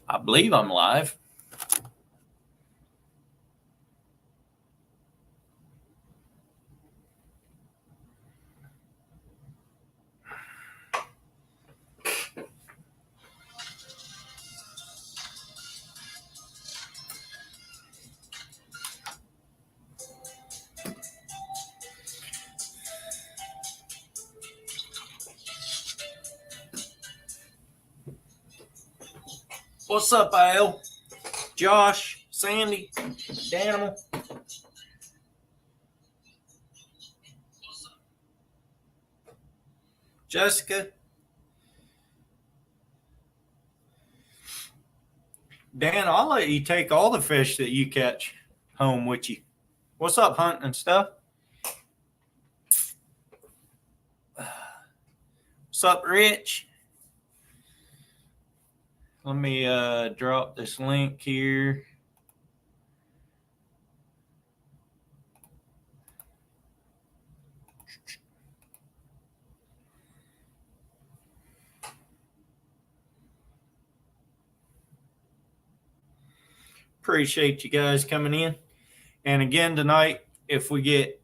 I believe I'm live. What's up, Al? Josh, Sandy, Danimal. Jessica. Dan, I'll let you take all the fish that you catch home with you. What's up, hunting and stuff? What's up, Rich? Let me drop this link here. Appreciate you guys coming in. And again tonight, if we get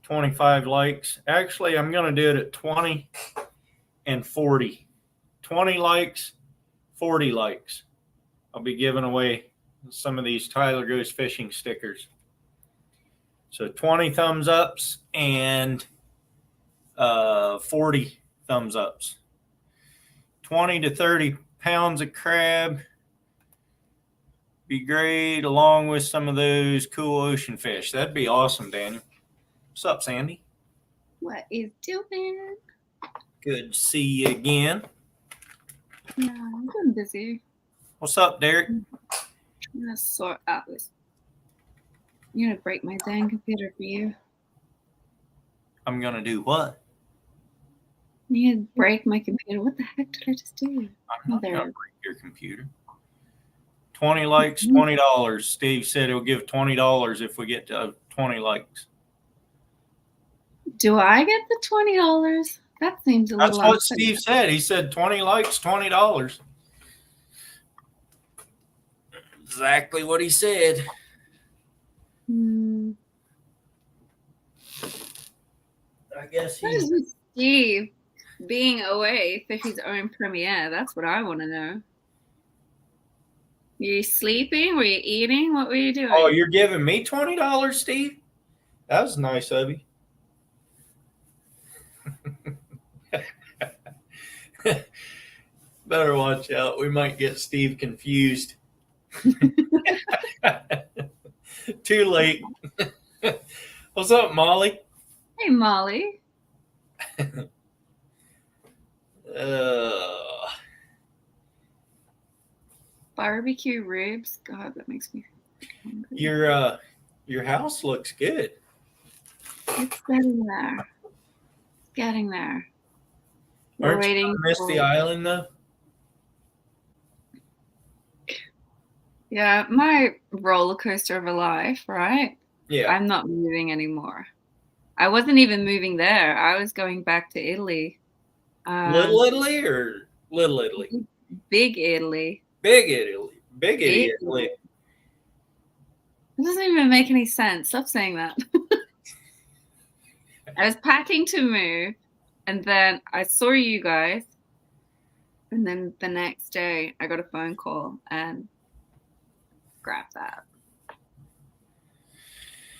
25 likes, actually I'm going to do it at 20 and 40. 20 likes, 40 likes. I'll be giving away some of these Tyler Goes Fishing stickers. So 20 thumbs ups and 40 thumbs ups. 20 to 30 pounds of crab be great, along with some of those cool ocean fish. That'd be awesome, Daniel. What's up, Sandy? What is doing? Good to see you again. Yeah, I'm been busy. What's up, Derek? I'm gonna sort out this. I'm gonna break my dang computer for you. I'm gonna do what? You need to break my computer. What the heck did I just do? I'm not gonna break your computer. 20 likes, $20. Steve said he'll give $20 if we get to 20 likes. Do I get the $20? That seems a little. That's what Steve said. He said 20 likes, $20. Exactly what he said. I guess he's Steve being away for his own premiere. That's what I want to know. Were you sleeping? Were you eating? What were you doing? Oh, you're giving me $20, Steve? That was nice of you. Better watch out. We might get Steve confused. Too late. What's up, Molly? Hey, Molly. Barbecue ribs. God, that makes me hungry. Your house looks good. It's getting there. It's getting there. Aren't you gonna miss the island though? Yeah, my roller coaster of a life, right? Yeah. I'm not moving anymore. I wasn't even moving there. I was going back to Italy. Little Italy or Little Italy? Big Italy. Big Italy. Big Italy. It doesn't even make any sense. Stop saying that. I was packing to move, and then I saw you guys, and then the next day I got a phone call and grabbed that.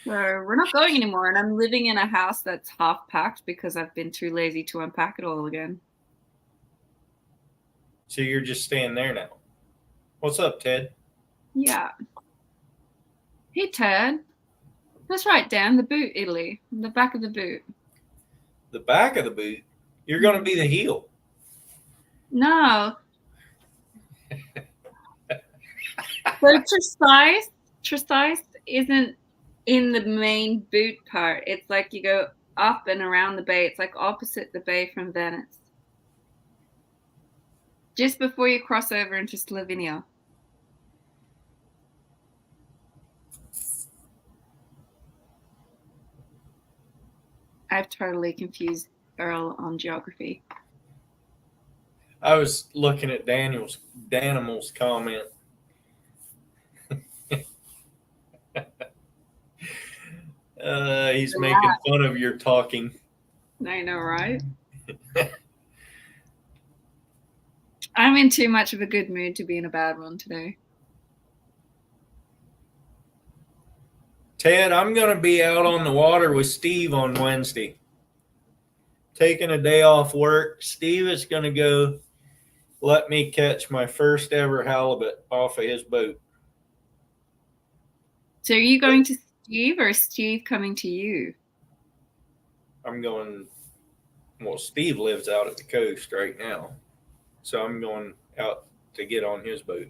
So we're not going anymore, and I'm living in a house that's half packed because I've been too lazy to unpack it all again. So you're just staying there now. What's up, Ted? Yeah. Hey, Ted. That's right, Dan. The boot, Italy. The back of the boot. The back of the boot? You're going to be the heel. No. So Tresize isn't in the main boot part. It's like you go up and around the bay. It's like opposite the bay from Venice. Just before you cross over into Slovenia. I've totally confused Earl on geography. I was looking at Danimal's comment. He's making fun of your talking. I know, right? I'm in too much of a good mood to be in a bad one today. Ted, I'm going to be out on the water with Steve on Wednesday. Taking a day off work. Steve is going to go let me catch my first ever halibut off of his boat. So are you going to Steve or is Steve coming to you? I'm going, well, Steve lives out at the coast right now. So I'm going out to get on his boat.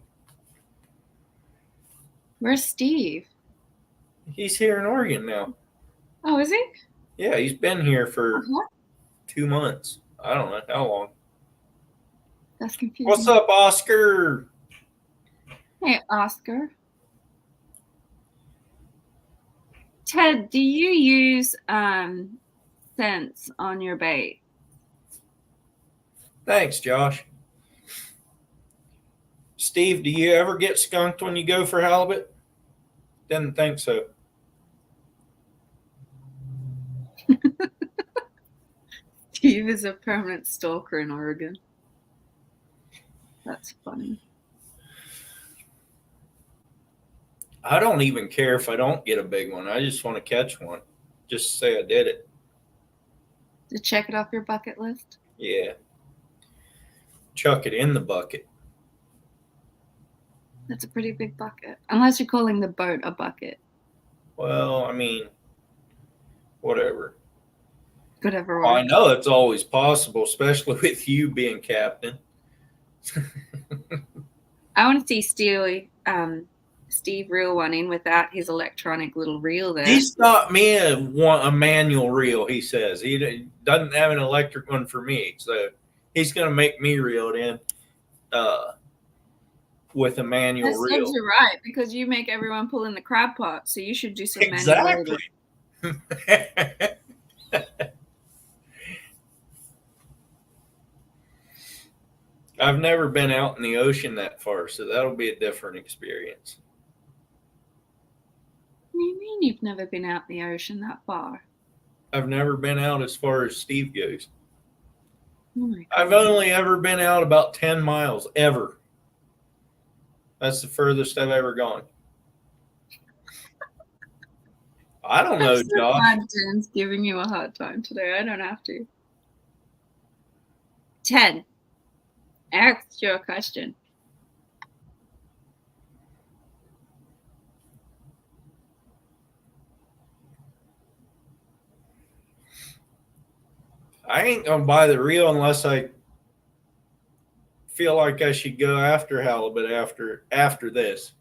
Where's Steve? He's here in Oregon now. Oh, is he? Yeah, he's been here for 2 months. I don't know how long. That's confusing. What's up, Oscar? Hey, Oscar. Ted, do you use scents on your bait? Thanks, Josh. Steve, do you ever get skunked when you go for halibut? Didn't think so. Steve is a permanent stalker in Oregon. That's funny. I don't even care if I don't get a big one. I just want to catch one. Just say I did it. To check it off your bucket list? Yeah. Chuck it in the bucket. That's a pretty big bucket. Unless you're calling the boat a bucket. Well, I mean, whatever. Whatever. Well, I know it's always possible, especially with you being captain. I want to see Steve reel one in without his electronic little reel there. He's taught me a manual reel, he says. He doesn't have an electric one for me. So he's going to make me reel it in with a manual reel. You're right, because you make everyone pull in the crab pot. So you should do some exactly. manual I've never been out in the ocean that far, so that'll be a different experience. What do you mean you've never been out in the ocean that far? I've never been out as far as Steve goes. Oh my God. I've only ever been out about 10 miles, ever. That's the furthest I've ever gone. I don't know, I'm so Josh. glad Dan's giving you a hard time today. I don't have to. Ted, ask your question. I ain't gonna buy the reel unless I feel like I should go after halibut after this.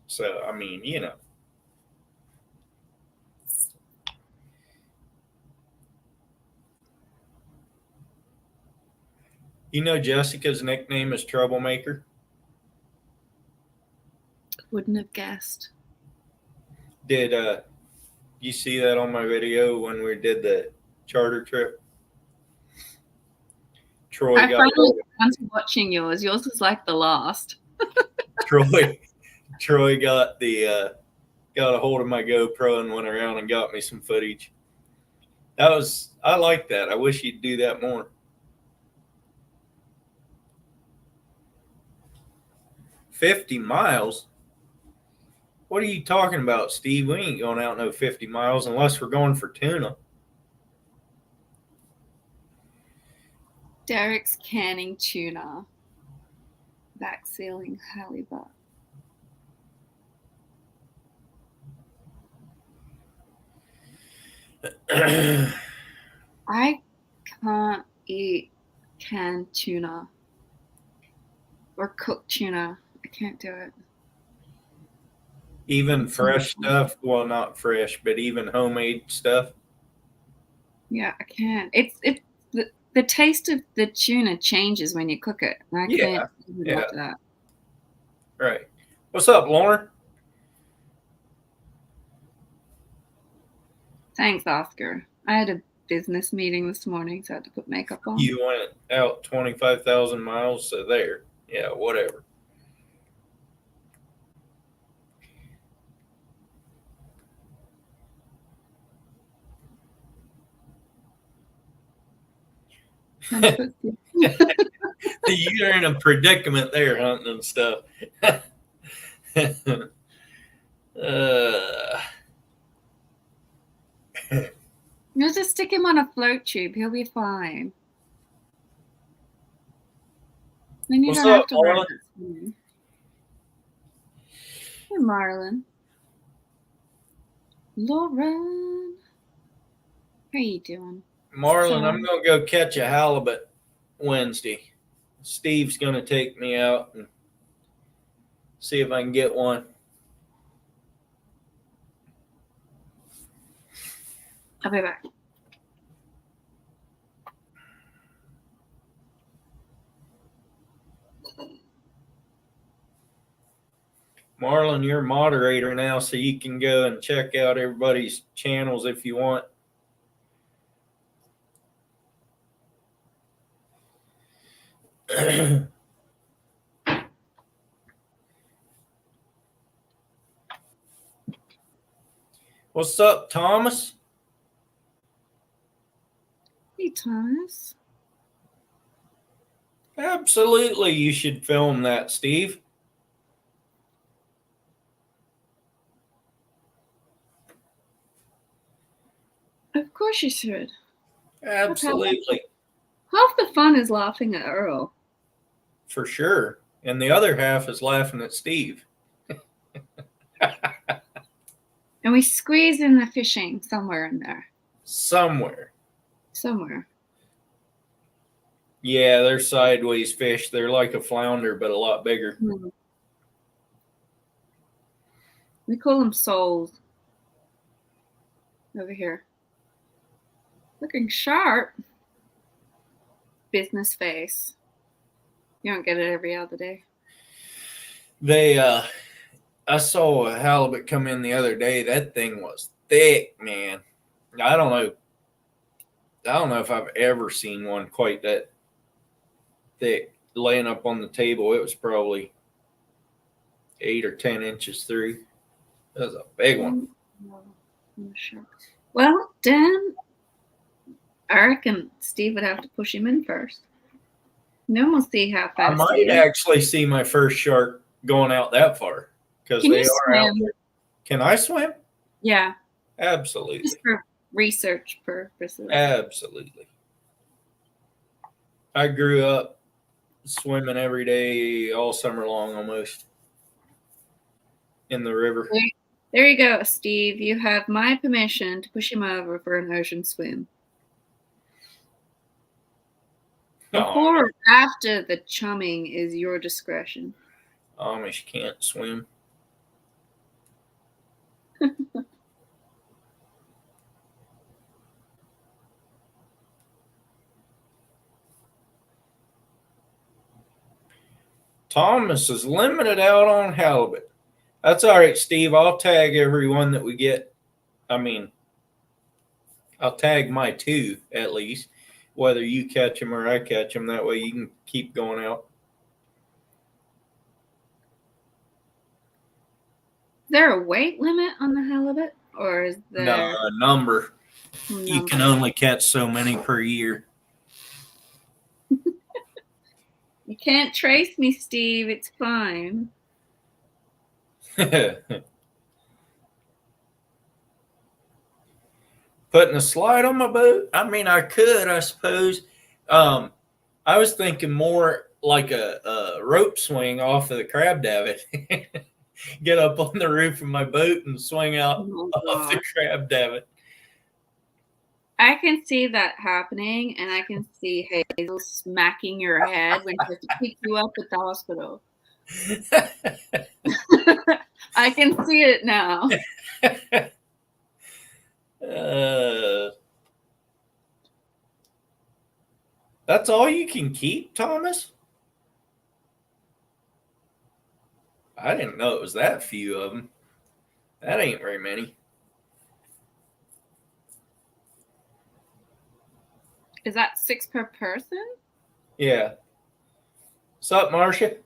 So I mean, you know. You know Jessica's nickname is Troublemaker? Wouldn't have guessed. Did you see that on my video when we did the charter trip? Troy I got finally got to watching yours. Yours was like the last. Troy got got a hold of my GoPro and went around and got me some footage. I like that. I wish he'd do that more. 50 miles? What are you talking about, Steve? We ain't going out no 50 miles unless we're going for tuna. Derek's canning tuna. Back sealing halibut. I can't eat canned tuna or cooked tuna. I can't do it. Even fresh stuff? Well, not fresh, but even homemade stuff? Yeah, I can't. It's the taste of the tuna changes when you cook it. And I can't do that. Right. What's up, Lauren? Thanks, Oscar. I had a business meeting this morning, so I had to put makeup on. You went out 25,000 miles, so there. Yeah, whatever. You're in a predicament there, hunting and stuff. You'll just stick him on a float tube. He'll be fine. Then you don't have to worry about swimming. Hey, Marlon. Lauren. How you doing? Marlon, I'm going to go catch a halibut Wednesday. Steve's going to take me out and see if I can get one. I'll be back. Marlon, you're moderator now, so you can go and check out everybody's channels if you want. What's up, Thomas? Hey, Thomas. Absolutely, you should film that, Steve. Of course you should. Absolutely. Half the fun is laughing at Earl. For sure. And the other half is laughing at Steve. And we squeeze in the fishing somewhere in there. Somewhere. Yeah, they're sideways fish. They're like a flounder, but a lot bigger. Mm-hmm. We call them soles. Over here. Looking sharp. Business face. You don't get it every other day. I saw a halibut come in the other day. That thing was thick, man. I don't know if I've ever seen one quite that thick laying up on the table. It was probably 8 or 10 inches through. That was a big one. I'm sure. Well, Dan, I reckon Steve would have to push him in first. Then we'll see how fast. I might actually see my first shark going out that far because they are out there. Can I swim? Yeah. Absolutely. Just for research purposes. Absolutely. I grew up swimming every day all summer long almost in the river. There you go, Steve. You have my permission to push him over for an ocean swim. Before or after the chumming is your discretion. Amish can't swim. Thomas is limited out on halibut. That's all right, Steve. I'll tag everyone that we get. I mean, I'll tag my 2 at least, whether you catch them or I catch them. That way you can keep going out. Is there a weight limit on the halibut? Or is there a number? You can only catch so many per year. You can't trace me, Steve. It's fine. Putting a slide on my boat? I mean, I could, I suppose. I was thinking more like a rope swing off of the crab davit. Get up on the roof of my boat and swing out off the crab davit. I can see that happening, and I can see Hazel smacking your head when she has to pick you up at the hospital. I can see it now. That's all you can keep, Thomas? I didn't know it was that few of them. That ain't very many. Is that 6 per person? Yeah. What's up, Marcia?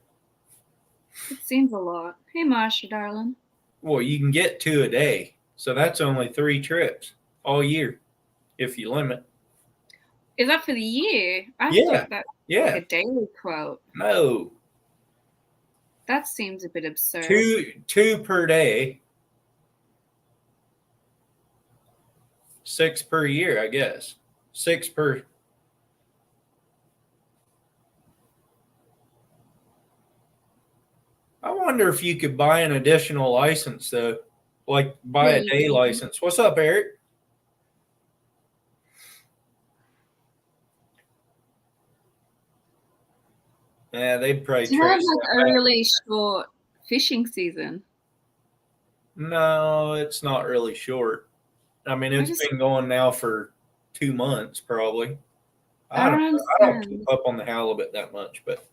It seems a lot. Hey, Marsha, darling. Well, you can get 2 a day. So that's only 3 trips all year if you limit. Is that for the year? I Yeah. thought that was Yeah. like a daily quote. No. That seems a bit absurd. Two per day. 6 per year, I guess. 6 per. I wonder if you could buy an additional license, though. Like buy a day license. What's up, Eric? Yeah, they'd probably Do you have trace like that back. a really short fishing season? No, it's not really short. I mean, it's been going now for 2 months, probably. I don't keep up on the halibut that much, but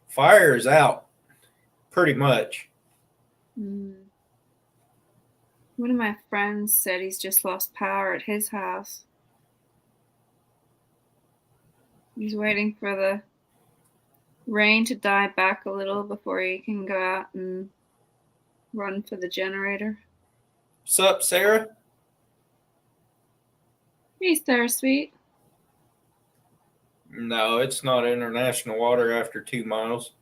fire is out pretty much. One of my friends said he's just lost power at his house. He's waiting for the rain to die back a little before he can go out and run for the generator. What's up, Sarah? Hey, Sarah Sweet. No, it's not international water after 2 miles.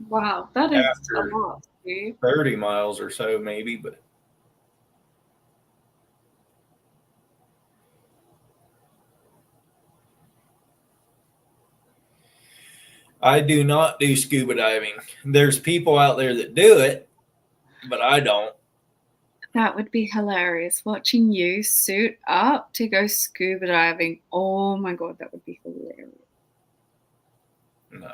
Wow, that is a lot, Steve. 30 miles or so, maybe, but I do not do scuba diving. There's people out there that do it, but I don't. That would be hilarious. Watching you suit up to go scuba diving. Oh my God, that would be hilarious. No.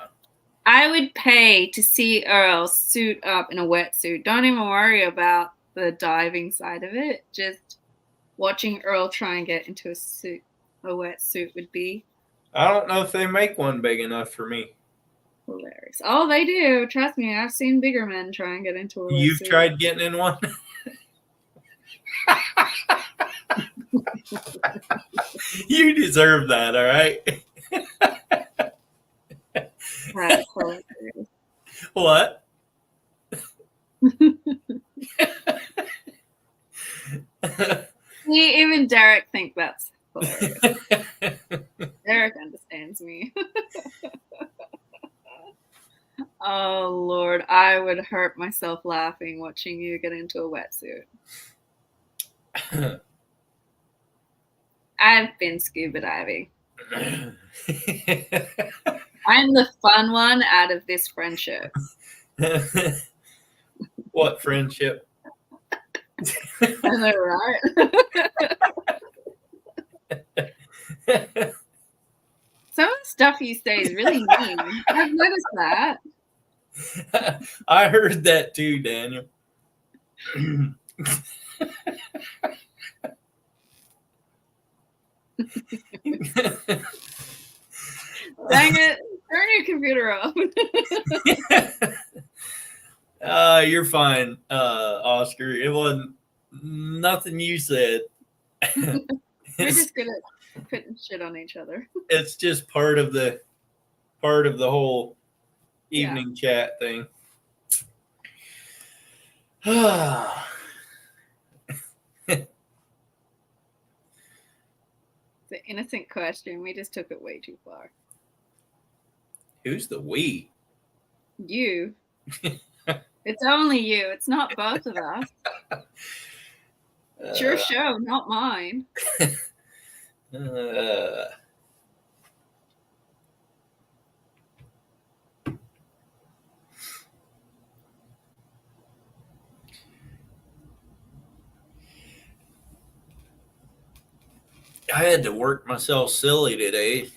I would pay to see Earl suit up in a wetsuit. Don't even worry about the diving side of it. Just watching Earl try and get into a wetsuit would be. I don't know if they make one big enough for me. Hilarious. Oh, they do. Trust me, I've seen bigger men try and get into a wetsuit. You've tried getting in one? You deserve that, all right? That's hilarious. What? See, even Derek thinks that's hilarious. Derek understands me. Oh, Lord. I would hurt myself laughing watching you get into a wetsuit. I've been scuba diving. I'm the fun one out of this friendship. What friendship? I know, right? Some of the stuff you say is really mean. I've noticed that. I heard that too, Daniel. Dang it. Turn your computer off. You're fine, Oscar. It wasn't nothing you said. We're just good at putting shit on each other. It's just part of the whole evening chat thing. It's an innocent question. We just took it way too far. Who's the we? You. It's only you. It's not both of us. It's your show, not mine. I had to work myself silly today.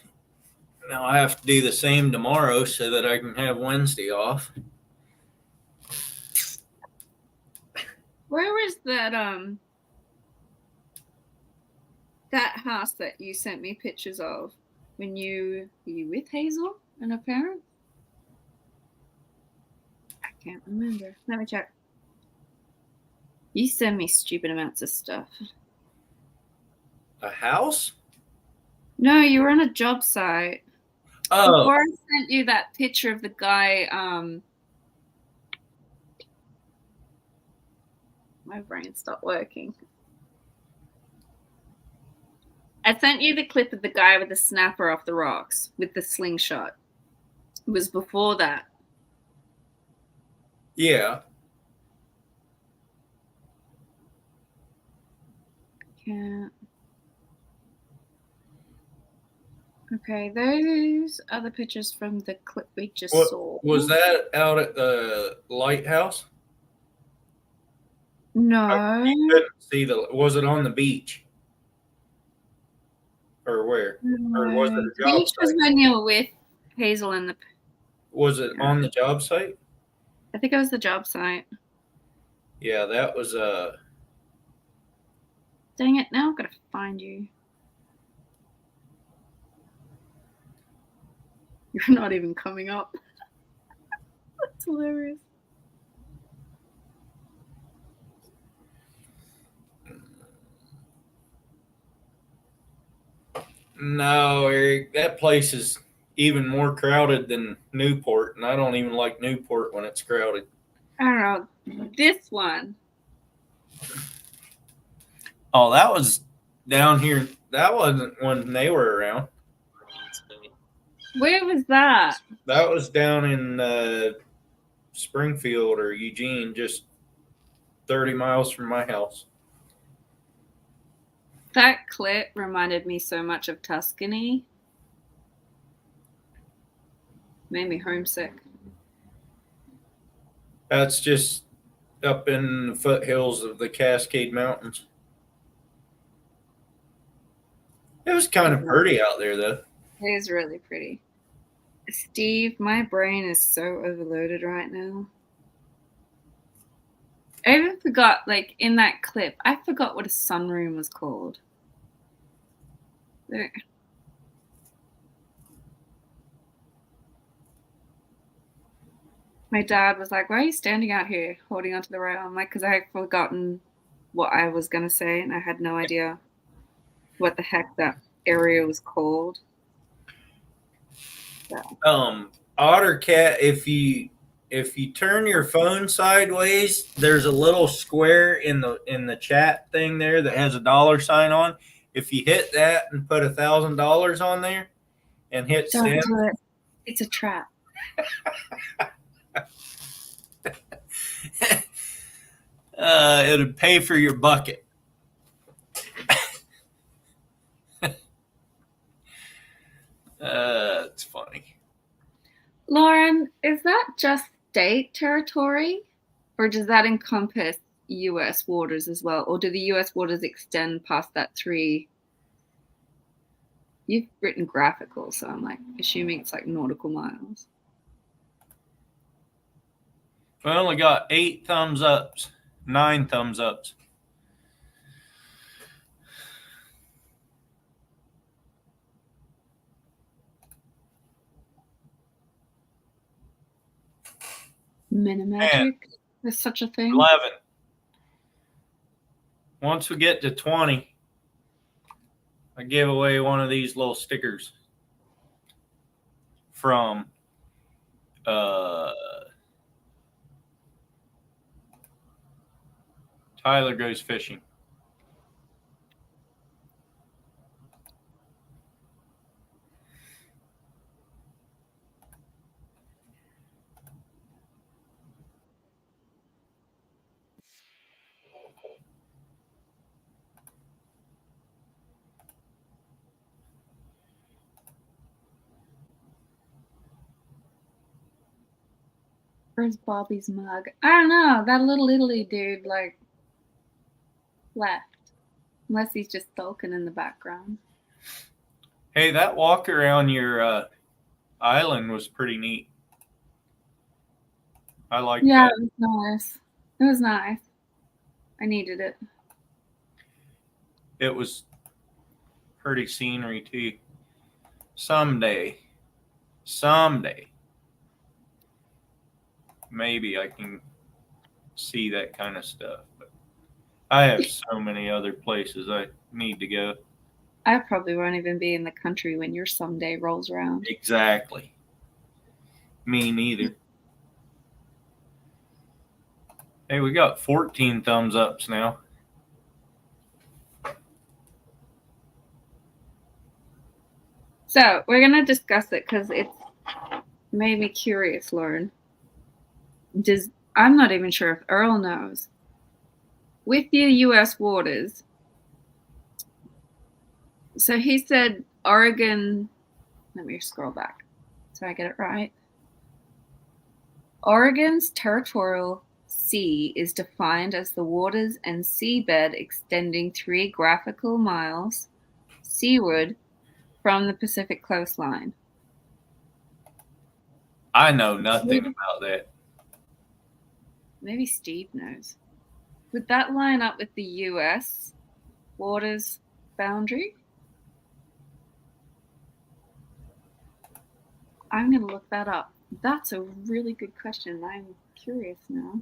Now I have to do the same tomorrow so that I can have Wednesday off. Where was that house that you sent me pictures of when you were you with Hazel and her parents? I can't remember. Let me check. You send me stupid amounts of stuff. A house? No, you were on a job site. Oh, Before I sent you that picture of the guy, my brain stopped working. I sent you the clip of the guy with the snapper off the rocks with the slingshot. It was before that. yeah. Can't. Okay, those are the pictures from the clip we just What saw. was that out at the lighthouse? No. You couldn't see was it on the beach? Or where? Or was it No. a The job beach was site? when you were with Hazel and the. Was it on the job site? I think it was the job site. Yeah, that was Dang it, now I've got to find you. You're not even coming up. That's hilarious. no, Eric, that place is even more crowded than Newport, and I don't even like Newport when it's crowded. I don't know. This one. Oh, that was down here. That wasn't when they were around. Where was that? That was down in Springfield or Eugene, just 30 miles from my house. That clip reminded me so much of Tuscany. Made me homesick. That's just up in the foothills of the Cascade Mountains. It was kind of pretty out there, though. It is really pretty. Steve, my brain is so overloaded right now. I even forgot, like, in that clip, I forgot what a sunroom was called. There. My dad was like, "Why are you standing out here holding onto the rail?" I'm like, "Because I had forgotten what I was going to say, and I had no idea what the heck that area was called." So. OtterCat, if you turn your phone sideways, there's a little square in the chat thing there that has a dollar sign on. If you hit that and put $1,000 on there and hit Don't send, do it. It's a trap. it'll pay for your bucket. It's funny. Lauren, is that just state territory, or does that encompass U.S. waters as well, or do the U.S. waters extend past that 3? You've written graphical, so I'm like assuming it's like nautical miles. We only got 8 thumbs ups, 9 thumbs ups. Minimagic is such a thing. 11. Once we get to 20, I give away one of these little stickers from Tyler Goes Fishing. Where's Bobby's mug? I don't know. That little Italy dude like left, unless he's just sulking in the background. Hey, that walk around your island was pretty neat. I like Yeah, that. it was nice. It was nice. I needed it. It was pretty scenery too. Someday, maybe I can see that kind of stuff. But I have so many other places I need to go. I probably won't even be in the country when your someday rolls around. Exactly. Me neither. Hey, we got 14 thumbs ups now. So we're gonna discuss it because it's made me curious, Lauren. I'm not even sure if Earl knows. With the U.S. waters, so he said Oregon. Let me scroll back so I get it right. Oregon's territorial sea is defined as the waters and seabed extending 3 graphical miles seaward from the Pacific coastline. I know nothing about that. Maybe Steve knows. Would that line up with the U.S. waters boundary? I'm going to look that up. That's a really good question. I'm curious now.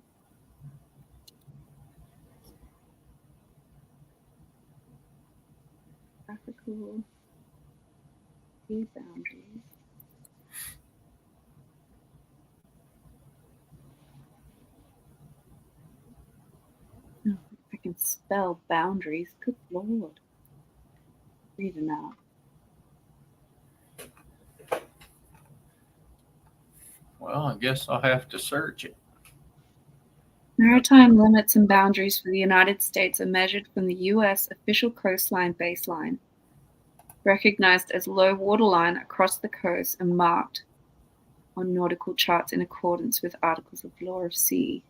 Graphical sea boundaries. Oh, if I can spell boundaries, good lord. Read it out. Well, I guess I'll have to search it. Maritime limits and boundaries for the United States are measured from the U.S. official coastline baseline, recognized as low waterline across the coast and marked on nautical charts in accordance with Articles of Law of Sea.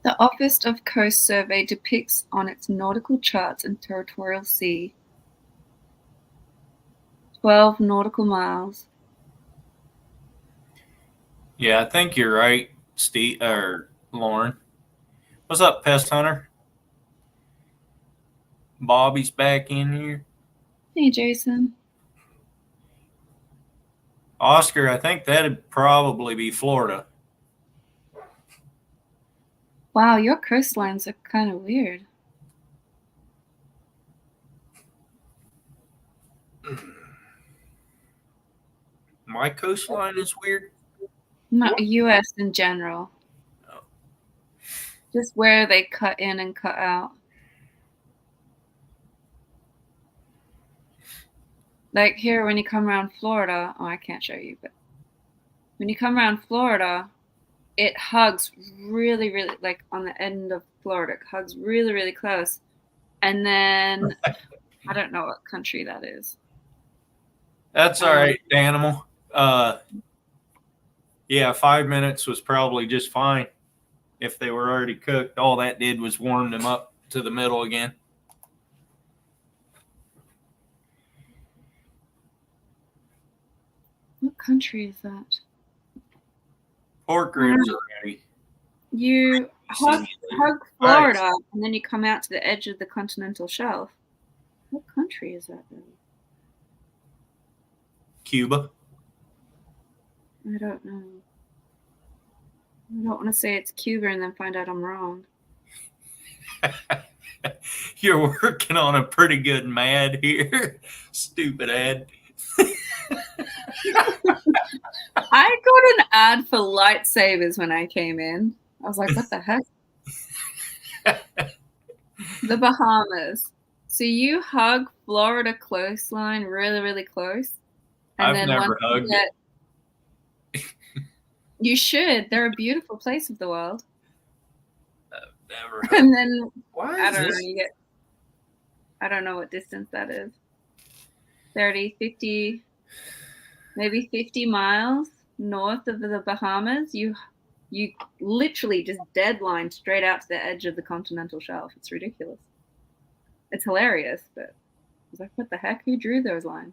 The Office of Coast Survey depicts on its nautical charts and territorial sea 12 nautical miles. Yeah, I think you're right, Steve or Lauren. What's up, Pest Hunter? Bobby's back in here. Hey, Jason. Oscar, I think that'd probably be Florida. Wow, your coastlines are kind of weird. My coastline is weird. Not U.S. in general. Oh. Just where they cut in and cut out. Like here, when you come around Florida, oh, I can't show you, but when you come around Florida, it hugs really, really, like on the end of Florida, it hugs really, really close. And then I don't know what country that is. That's all right, animal. Yeah, 5 minutes was probably just fine if they were already cooked. All that did was warm them up to the middle again. What country is that? Pork ribs are ready. You hug Florida, and then you come out to the edge of the continental shelf. What country is that, really? Cuba. I don't know. I don't want to say it's Cuba and then find out I'm wrong. You're working on a pretty good mad here. Stupid ad. I got an ad for lightsabers when I came in. I was like, what the heck? The Bahamas. So you hug Florida coastline really, really close. And I've then never hugged it. You should. They're a beautiful place of the world. I've never hugged. And then Why I don't know, you get, I don't know what distance that is. 30, 50, maybe 50 miles north of the Bahamas. You literally just deadline straight out to the edge of the continental shelf. It's ridiculous. It's hilarious, but I was like, what the heck? Who drew those lines?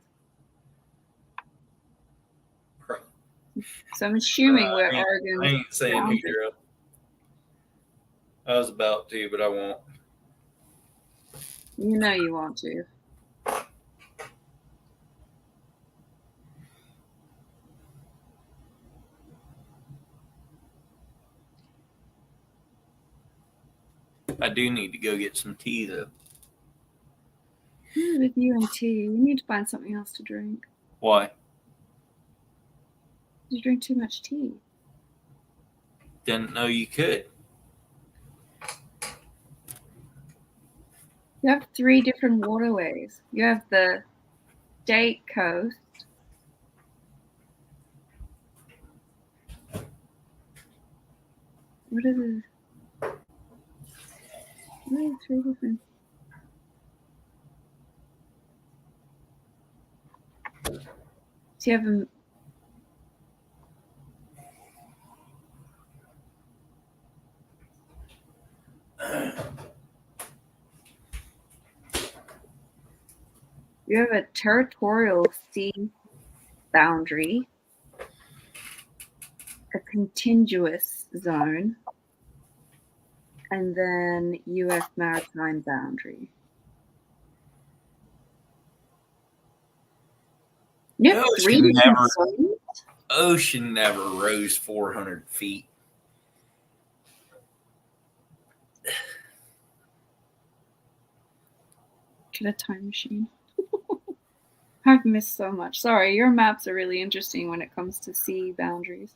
So I'm assuming we're Oregon. I ain't saying who drew. I was about to, but I won't. You know you want to. I do need to go get some tea though. With you and tea, you need to find something else to drink. Why? You drink too much tea. Didn't know you could. You have 3 different waterways. You have the State Coast. What are the 3 different? So you have a territorial sea boundary, a contiguous zone, and then U.S. maritime boundary. You have 3 different zones? Ocean never rose 400 feet. Get a time machine. I've missed so much. Sorry, your maps are really interesting when it comes to sea boundaries.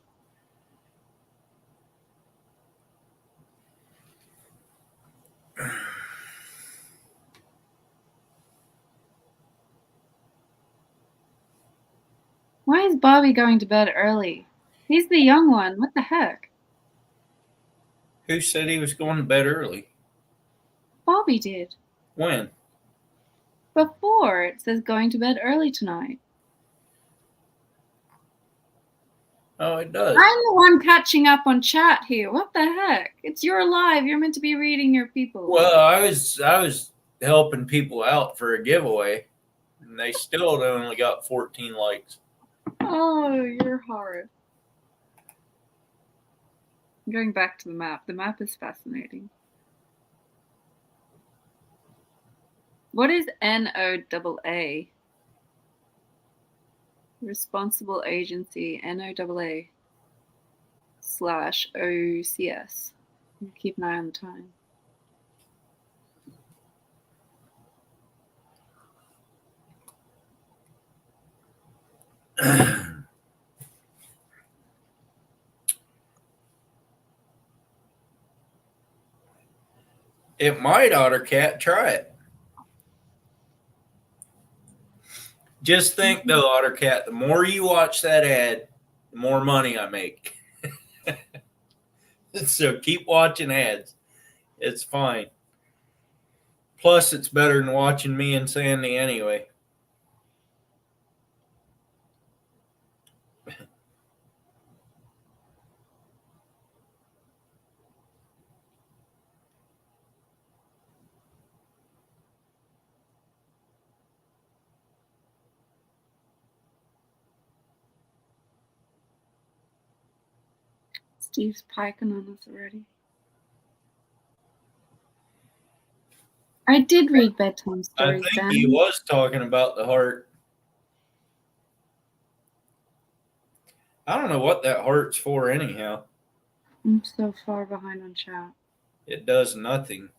Why is Bobby going to bed early? He's the young one. What the heck? Who said he was going to bed early? Bobby did. When? Before it says going to bed early tonight. Oh, it does. I'm the one catching up on chat here. What the heck? It's your live. You're meant to be reading your people. Well, I was helping people out for a giveaway, and they still only got 14 likes. Oh, you're horrid. I'm going back to the map. The map is fascinating. What is NOAA? Responsible Agency, NOAA /OCS. Keep an eye on the time. It might, OtterCat. Try it. Just think, though, OtterCat, the more you watch that ad, the more money I make. So keep watching ads. It's fine. Plus, it's better than watching me and Sandy anyway. Steve's piking on us already. I did read bedtime stories. I think he was talking about the heart. I don't know what that heart's for anyhow. I'm so far behind on chat. It does nothing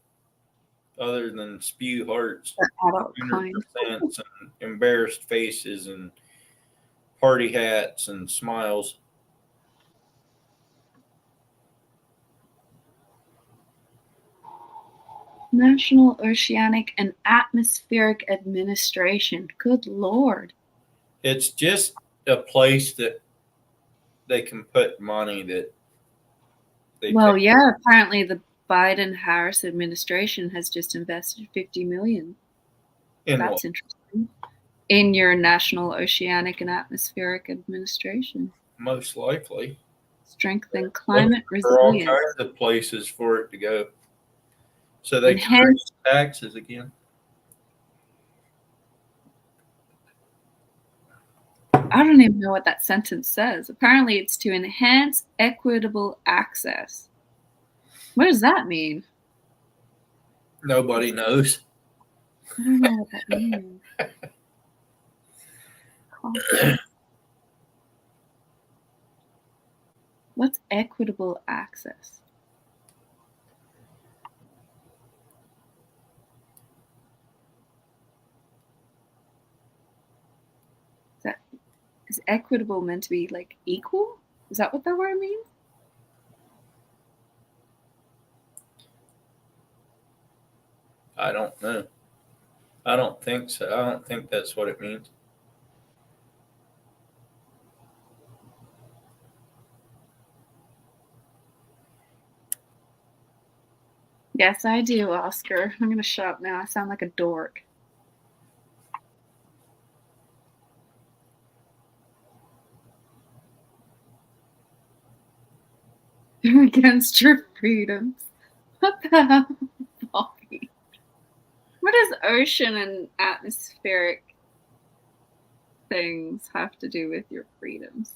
other than spew hearts. Adult kind. And embarrassed faces and party hats and smiles. National Oceanic and Atmospheric Administration. Good Lord. It's just a place that they can put money that they Well, pay. yeah, apparently the Biden-Harris administration has just invested $50 million. That's interesting. In your National Oceanic and Atmospheric Administration. Most likely. Strengthen climate resilience. All kinds of places for it to go. So they can raise taxes again. I don't even know what that sentence says. Apparently it's to enhance equitable access. What does that mean? Nobody knows. I don't know what that means. What's equitable access? Is equitable meant to be like equal? Is that what that word means? I don't know. I don't think so. I don't think that's what it means. Yes, I do, Oscar. I'm gonna shut up now. I sound like a dork. You're against your freedoms. What the hell, Bobby? What does ocean and atmospheric things have to do with your freedoms?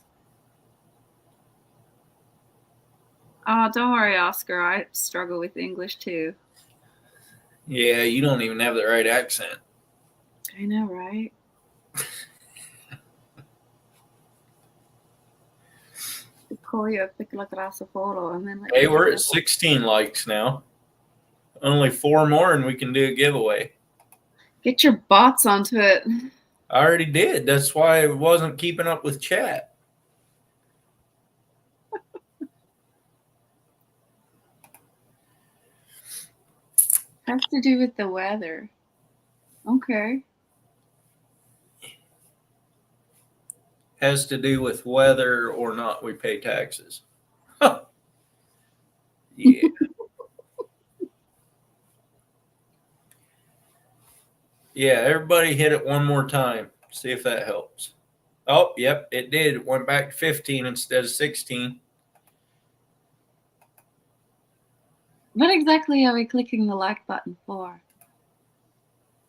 Oh, don't worry, Oscar. I struggle with English too. Yeah, you don't even have the right accent. I know, right? Call you a piccola grassa photo and then Hey, we're at 16 likes now. Only 4 more and we can do a giveaway. Get your bots onto it. I already did. That's why I wasn't keeping up with chat. Has to do with the weather. Okay. Has to do with whether or not we pay taxes. Yeah. Yeah, everybody hit it one more time. See if that helps. Oh, yep, it did. It went back to 15 instead of 16. What exactly are we clicking the like button for?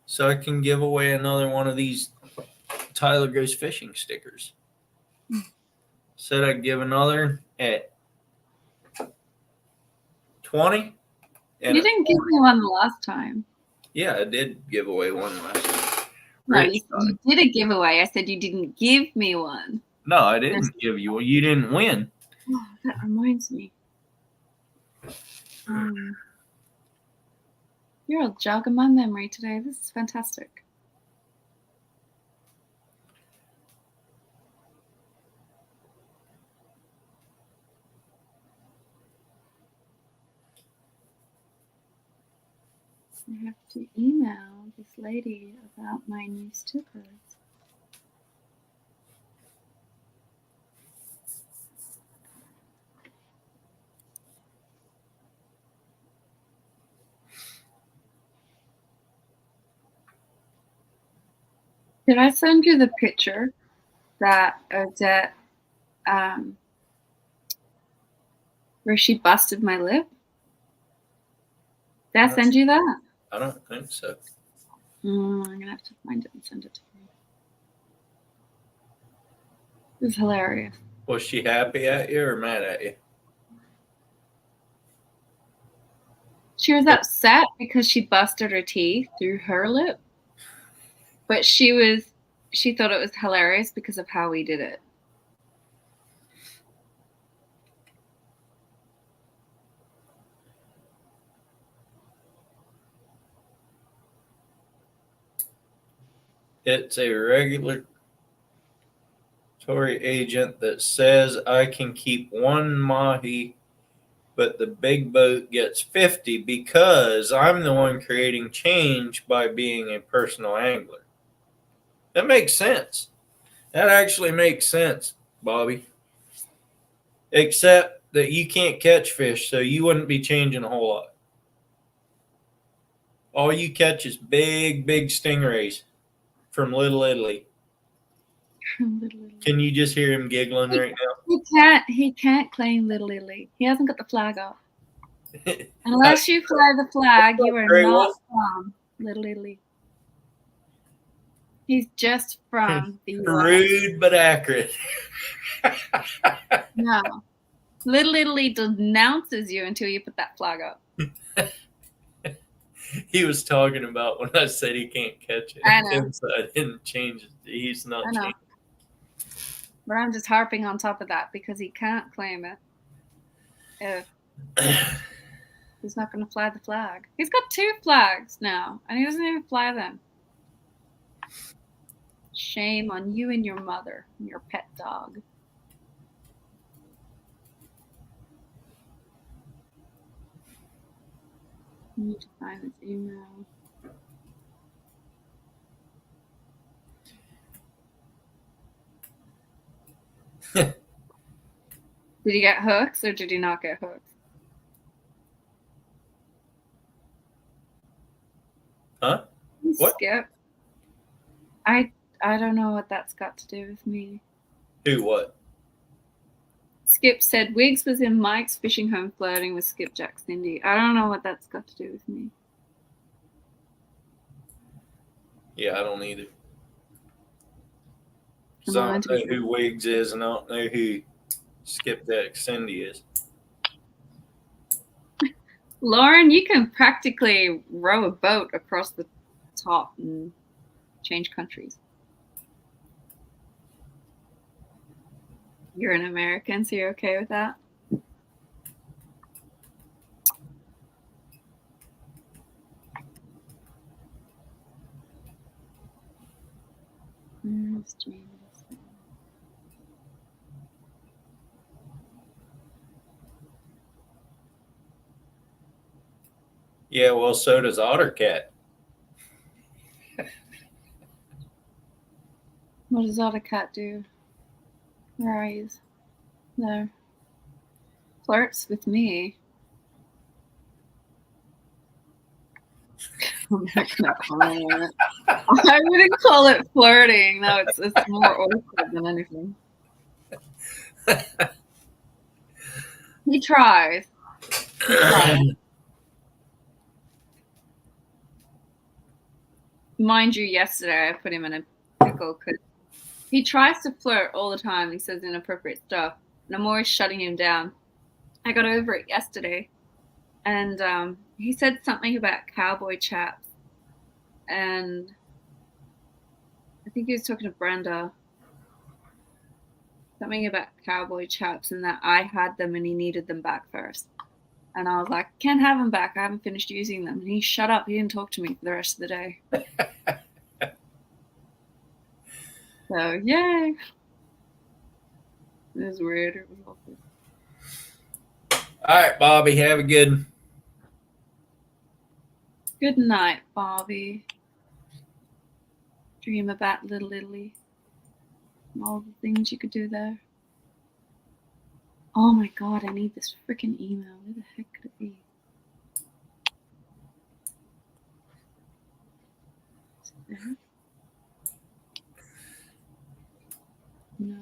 So I can give away another one of these Tyler Goes Fishing stickers. Said I'd give another at 20. And You didn't give me one the last time. Yeah, I did give away one last time. No, you did a giveaway. I said you didn't give me one. No, I didn't give you one. You didn't win. Oh, that reminds me. You're jogging my memory today. This is fantastic. I have to email this lady about my new stickers. Did I send you the picture that Odette, where she busted my lip? Did I send you that? I don't think so. I'm going to have to find it and send it to you. It was hilarious. Was she happy at you or mad at you? She was upset because she busted her teeth through her lip. But she thought it was hilarious because of how we did it. It's a regulatory agent that says I can keep 1 mahi, but the big boat gets 50 because I'm the one creating change by being a personal angler. That makes sense. That actually makes sense, Bobby. Except that you can't catch fish, so you wouldn't be changing a whole lot. All you catch is big, big stingrays from Little Italy. Can you just hear him giggling right now? He can't claim Little Italy. He hasn't got the flag up. Unless you fly the flag, you are not from Little Italy. He's just from the US. Rude but accurate. No. Little Italy denounces you until you put that flag up. He was talking about when I said he can't catch it. I know. So I didn't change it. He's not changing. But I'm just harping on top of that because he can't claim it if he's not going to fly the flag. He's got 2 flags now, and he doesn't even fly them. Shame on you and your mother and your pet dog. I need to find this email. Did he get hooks or did he not get hooks? Huh? What? Skip. I don't know what that's got to do with me. Who what? Skip said Wiggs was in Mike's fishing home flirting with Skipjack Cindy. I don't know what that's got to do with me. Yeah, I don't either. Am Because I I meant don't to know be- who Wiggs is, and I don't know who Skipjack Cindy is. Lauren, you can practically row a boat across the top and change countries. You're an American, so you're okay with that? Where's James? Yeah, well, so does Ottercat. What does Ottercat do? Where are you? There. Flirts with me. I'm not gonna comment on it. I wouldn't call it flirting. No, it's more awkward than anything. He tries. Mind you, yesterday I put him in a pickle because he tries to flirt all the time. He says inappropriate stuff, and I'm always shutting him down. I got over it yesterday, and he said something about cowboy chaps, and I think he was talking to Brenda. Something about cowboy chaps and that I had them and he needed them back first. And I was like, can't have them back. I haven't finished using them. And he shut up. He didn't talk to me for the rest of the day. So, yay. It was weird. It was awkward. All right, Bobby, have a good one. Good night, Bobby. Dream about Little Italy. And all the things you could do there. Oh my god, I need this freaking email. Where the heck could it be? Is it there? No.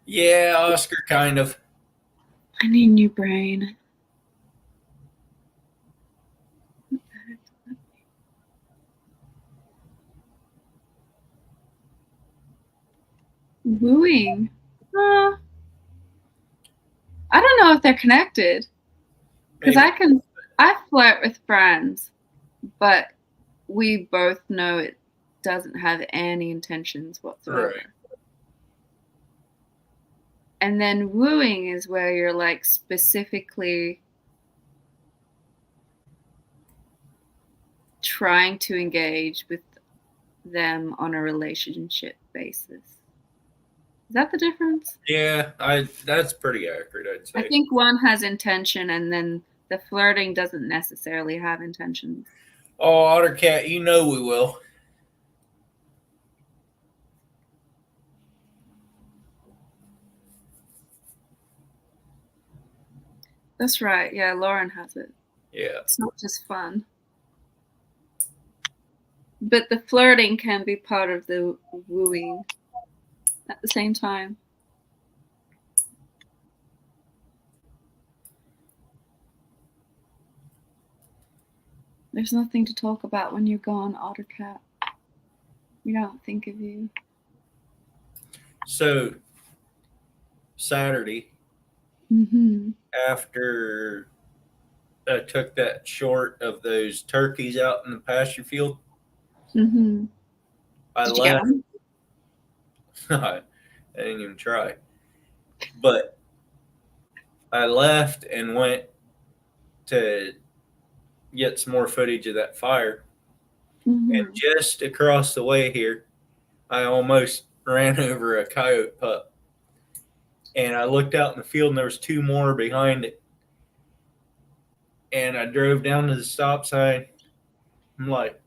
Yeah, Oscar, kind of. I need a new brain. What the heck does that mean? Wooing. I don't know if they're connected. Because I flirt with friends, but we both know it doesn't have any intentions whatsoever. Right. And then wooing is where you're like specifically trying to engage with them on a relationship basis. Is that the difference? Yeah, that's pretty accurate, I'd say. I think one has intention and then the flirting doesn't necessarily have intentions. Oh, Ottercat, you know we will. That's right. Yeah, Lauren has it. Yeah. It's not just fun. But the flirting can be part of the wooing at the same time. There's nothing to talk about when you're gone, Ottercat. We don't think of you. So, Saturday, Mm-hmm. after I took that short of those turkeys out in the pasture field, Mm-hmm. I Did you get left. them? I didn't even try. But I left and went to get some more footage of that fire. Mhm. And just across the way here, I almost ran over a coyote pup. And I looked out in the field and there was two more behind it. And I drove down to the stop sign. I'm like,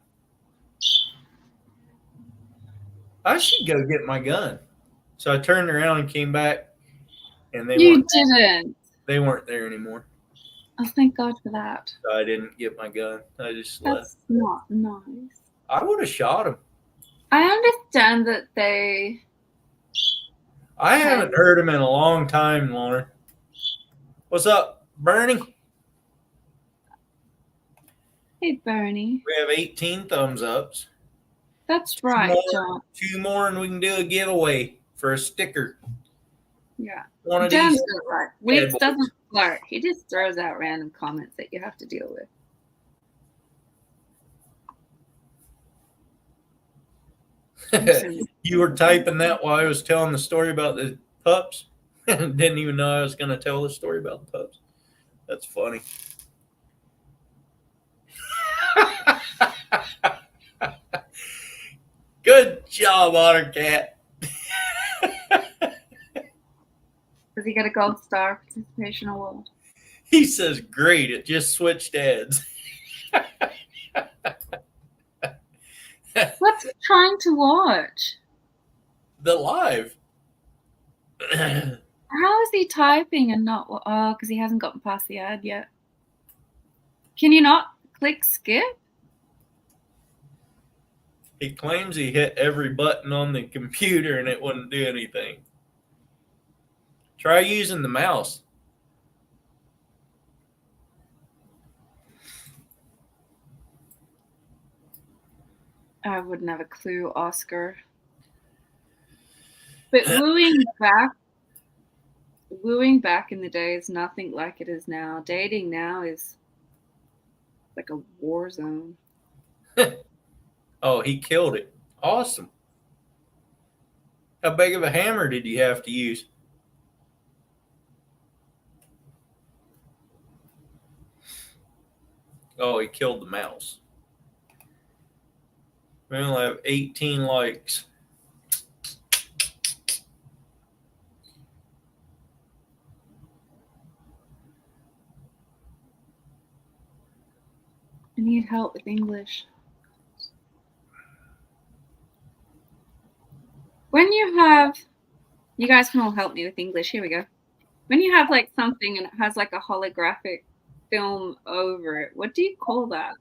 I should go get my gun. So I turned around and came back, and You didn't. they weren't there anymore. Oh, thank God for that. So I didn't get my gun. I just left. That's not nice. I would have shot him. I understand that they. I haven't heard him in a long time, Lauren. What's up, Bernie? Hey, Bernie. We have 18 thumbs ups. That's right, John. 2 more, and we can do a giveaway for a sticker. Yeah. One of John's these. right. Weeks doesn't flirt. He just throws out random comments that you have to deal with. You were typing that while I was telling the story about the pups. Didn't even know I was going to tell the story about the pups. That's funny. Good job, Otter Cat. Does he get a gold star participation award? He says, great, it just switched ads. What's he trying to watch? The live. How is he typing and not? Oh, because he hasn't gotten past the ad yet. Can you not click skip? He claims he hit every button on the computer and it wouldn't do anything. Try using the mouse. I wouldn't have a clue, Oscar. But wooing back in the day is nothing like it is now. Dating now is like a war zone. Oh, he killed it. Awesome. How big of a hammer did you have to use? Oh, he killed the mouse. We only have 18 likes. I need help with English. When you guys can all help me with English. Here we go. When you have like something and it has like a holographic film over it, what do you call that?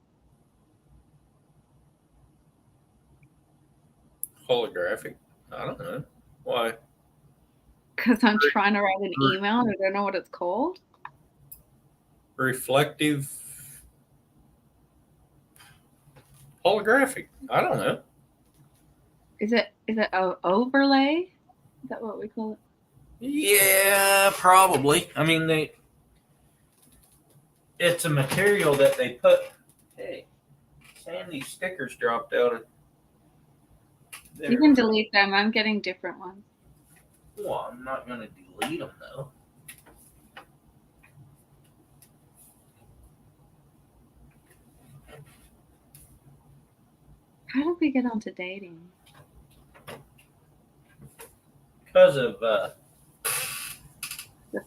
Holographic? I don't know. Why? Because I'm trying to write an email and I don't know what it's called. Reflective. Holographic. I don't know. Is it an overlay? Is that what we call it? Yeah, probably. I mean, it's a material that they put. Hey, Sandy's stickers dropped out of. You can delete them. I'm getting different ones. Well, I'm not going to delete them though. How did we get onto dating? Because of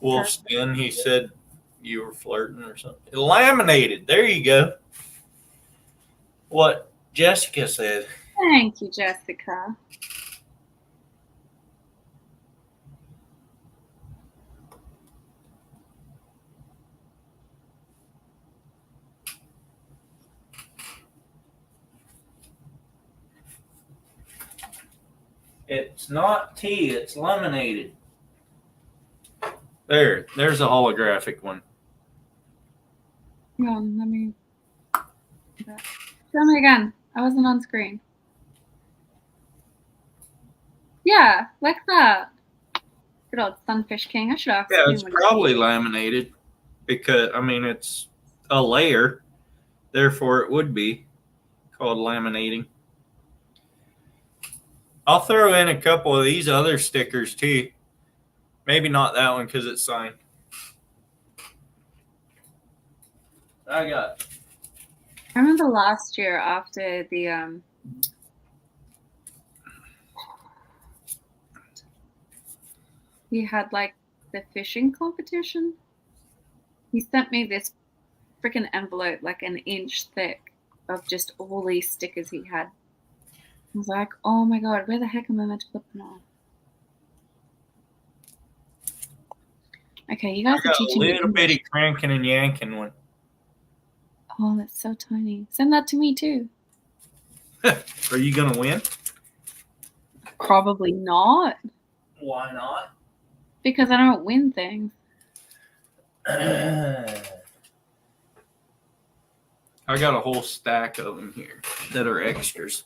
Wolfskin, he said you were flirting or something. Laminated. There you go. What Jessica said. Thank you, Jessica. It's not tea, it's laminated. There's a holographic one. Hang on, let me. Tell me again. I wasn't on screen. Yeah, like that. Good old Sunfish King. I should ask. Yeah, it's probably laminated because, I mean, it's a layer. Therefore, it would be called laminating. I'll throw in a couple of these other stickers too. Maybe not that one because it's signed. I got I remember last year after the he had like the fishing competition. He sent me this freaking envelope like an inch thick of just all these stickers he had. I was like, oh my god, where the heck am I meant to put them on? Okay, you guys I are got a teaching me little English. bitty cranking and yanking one. Oh, that's so tiny. Send that to me too. Are you gonna win? Probably not, Why not? because I don't win things. I got a whole stack of them here that are extras.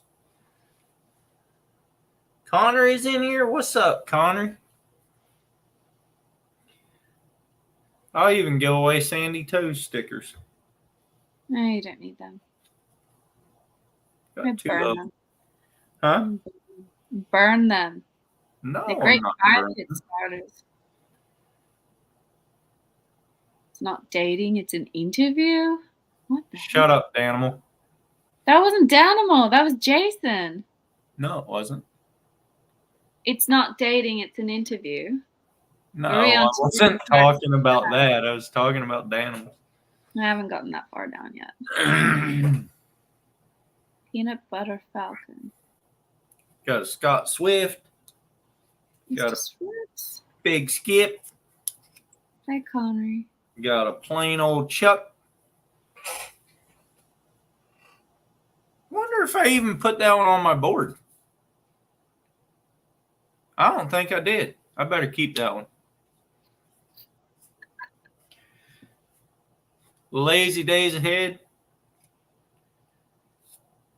Connor is in here. What's up, Connor? I'll even give away Sandy Toes stickers. No, you don't need them. Got two Burn of them. Huh? Burn them. No, They're I'm great not diet burning. starters. It's not dating, it's an interview. What the Shut heck? up, Danimal. That wasn't Danimal, that was Jason. No, it wasn't. It's not dating, it's an interview. No, Are we I on wasn't to- talking about that. I was talking about Danimal. I haven't gotten that far down yet. Peanut Butter Falcon. Got a Scott Swift. Got Mr. a Swift. Big Skip. Hi, Connery. Got a plain old Chuck. Wonder if I even put that one on my board. I don't think I did. I better keep that one. Lazy Days Ahead.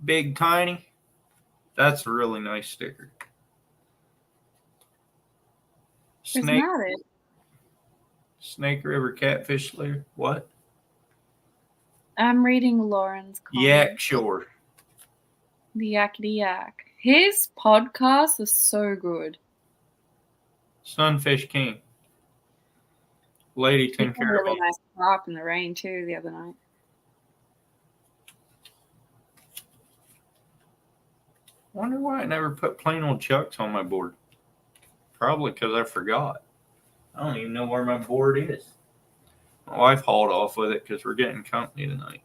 Big Tiny. That's a really nice sticker. Snake Prismatic. Snake River Catfish Lair. What? I'm reading Lauren's comment. Yak Shore. The Yakety Yak. His podcast is so good. Sunfish King. Lady He had a Tinker. really nice crop in the rain too the other night. Wonder why I never put plain old Chucks on my board. Probably because I forgot. I don't even know where my board is. My wife hauled off with it because we're getting company tonight.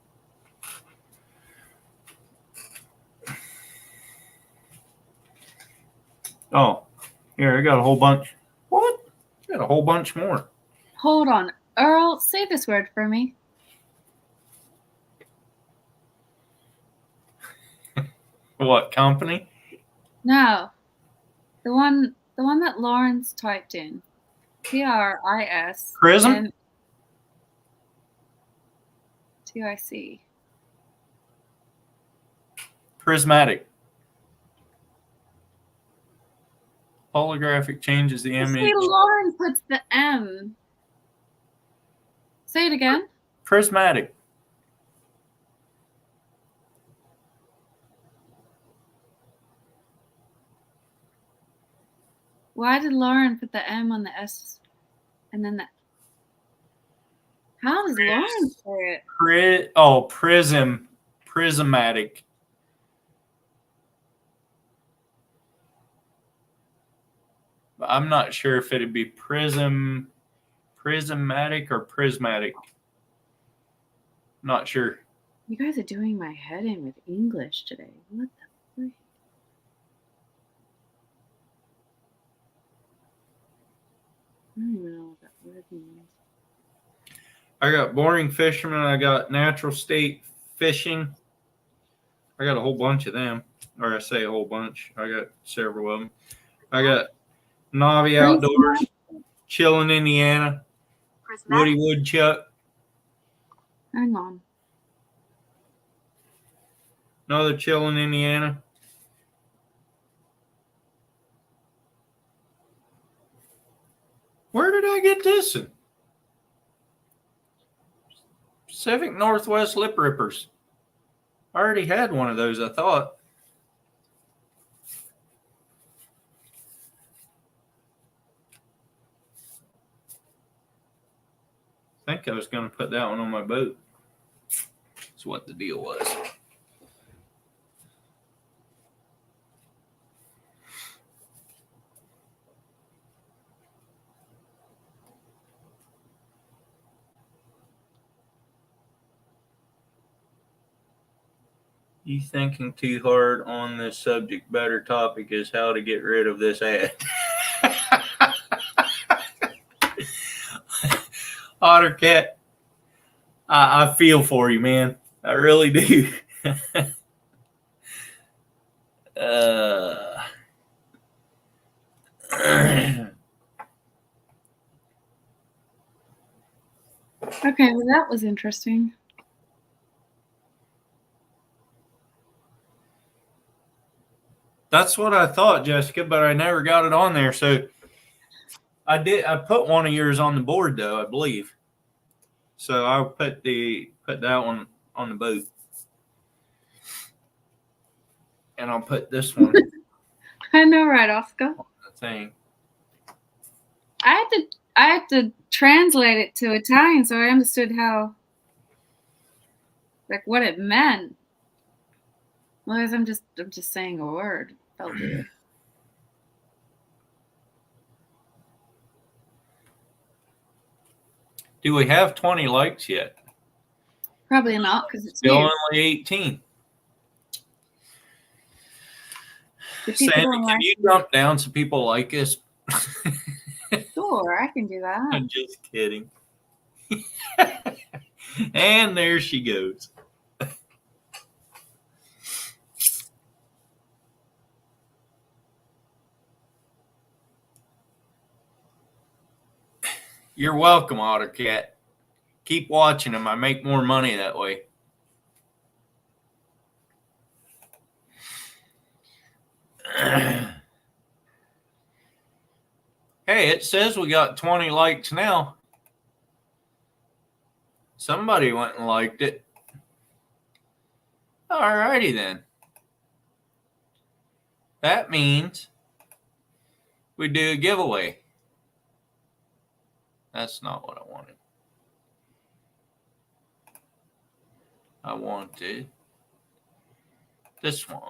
Oh, here, I got a whole bunch. What? Got a whole bunch more. Hold on. Earl, say this word for me. What, company? No. The one that Lawrence typed in. PRIS. Prism? TIC. Prismatic. Holographic changes the image. See, Lauren puts the M. Say it again. Prismatic. Why did Lauren put the M on the S and then the... How does Lauren say it? Prism. Prismatic. I'm not sure if it'd be prismatic or prismatic. Not sure. You guys are doing my head in with English today. What the freak? I don't even know what that word means. I got boring fisherman. I got natural state fishing. I got a whole bunch of them. Or I say a whole bunch. I got several of them. I got Navi Outdoors, Chillin', Indiana, Woody Woodchuck, Hang on. another Chillin', Indiana. Where did I get this in? Pacific Northwest Lip Rippers. I already had one of those, I thought. I think I was going to put that one on my boat. That's That's what the deal was. You thinking too hard on this subject. Better topic is how to get rid of this ad. Ottercat, I feel for you, man. I really do. Okay, well, that was interesting. That's what I thought, Jessica, but I never got it on there. So I put one of yours on the board, though, I believe. So I'll put that one on the boat, and I'll put this one I know, right, Oscar? on the thing. I had to translate it to Italian so I understood how, like, what it meant. Otherwise, I'm just saying a word. Felt weird. Do we have 20 likes yet? Probably not, because it's Still new. only 18. Sandy, can you jump down so people like us? Sure, I can do that. I'm just kidding. And there she goes. You're welcome, Ottercat. Keep watching them. I make more money that way. Hey, it says we got 20 likes now. Somebody went and liked it. All righty then. That means we do a giveaway. That's not what I wanted. I wanted this one.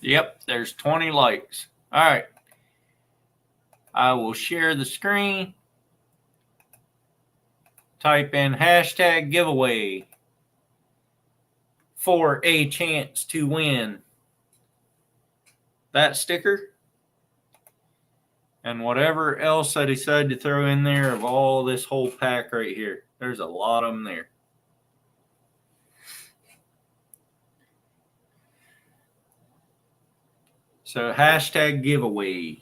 Yep, there's 20 likes. All right. I will share the screen. Type in hashtag giveaway for a chance to win that sticker and whatever else I decide to throw in there of all this whole pack right here. There's a lot of them there. So hashtag giveaway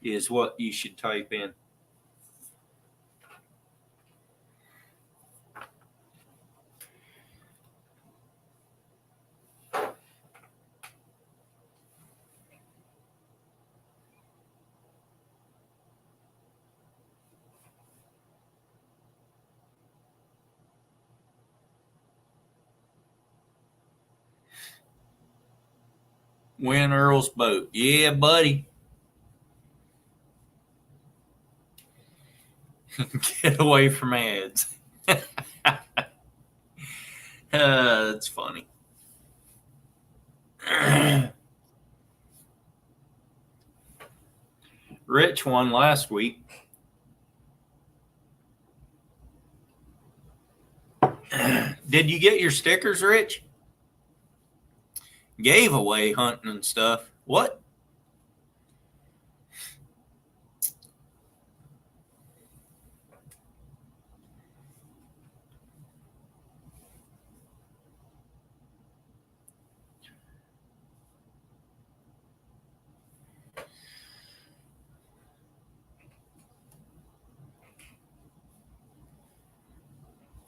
is what you should type in. Win Earl's boat. Yeah, buddy. Get away from ads. That's funny. Rich won last week. Did you get your stickers, Rich? Gave away hunting and stuff. What?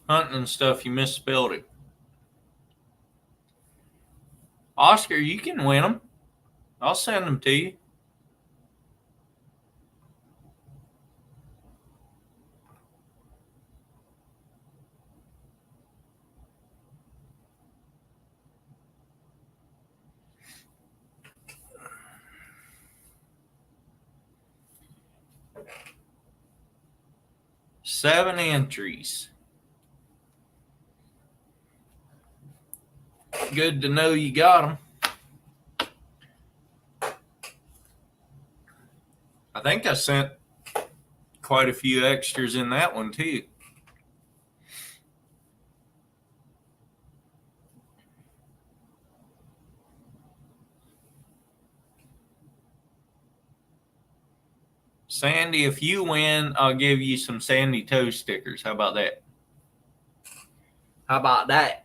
Hunting and stuff, you misspelled it. Oscar, you can win them. I'll send them to you. Seven entries. Good to know you got them. I think I sent quite a few extras in that one too. Sandy, if you win, I'll give you some Sandy Toe stickers. How about that? How about that?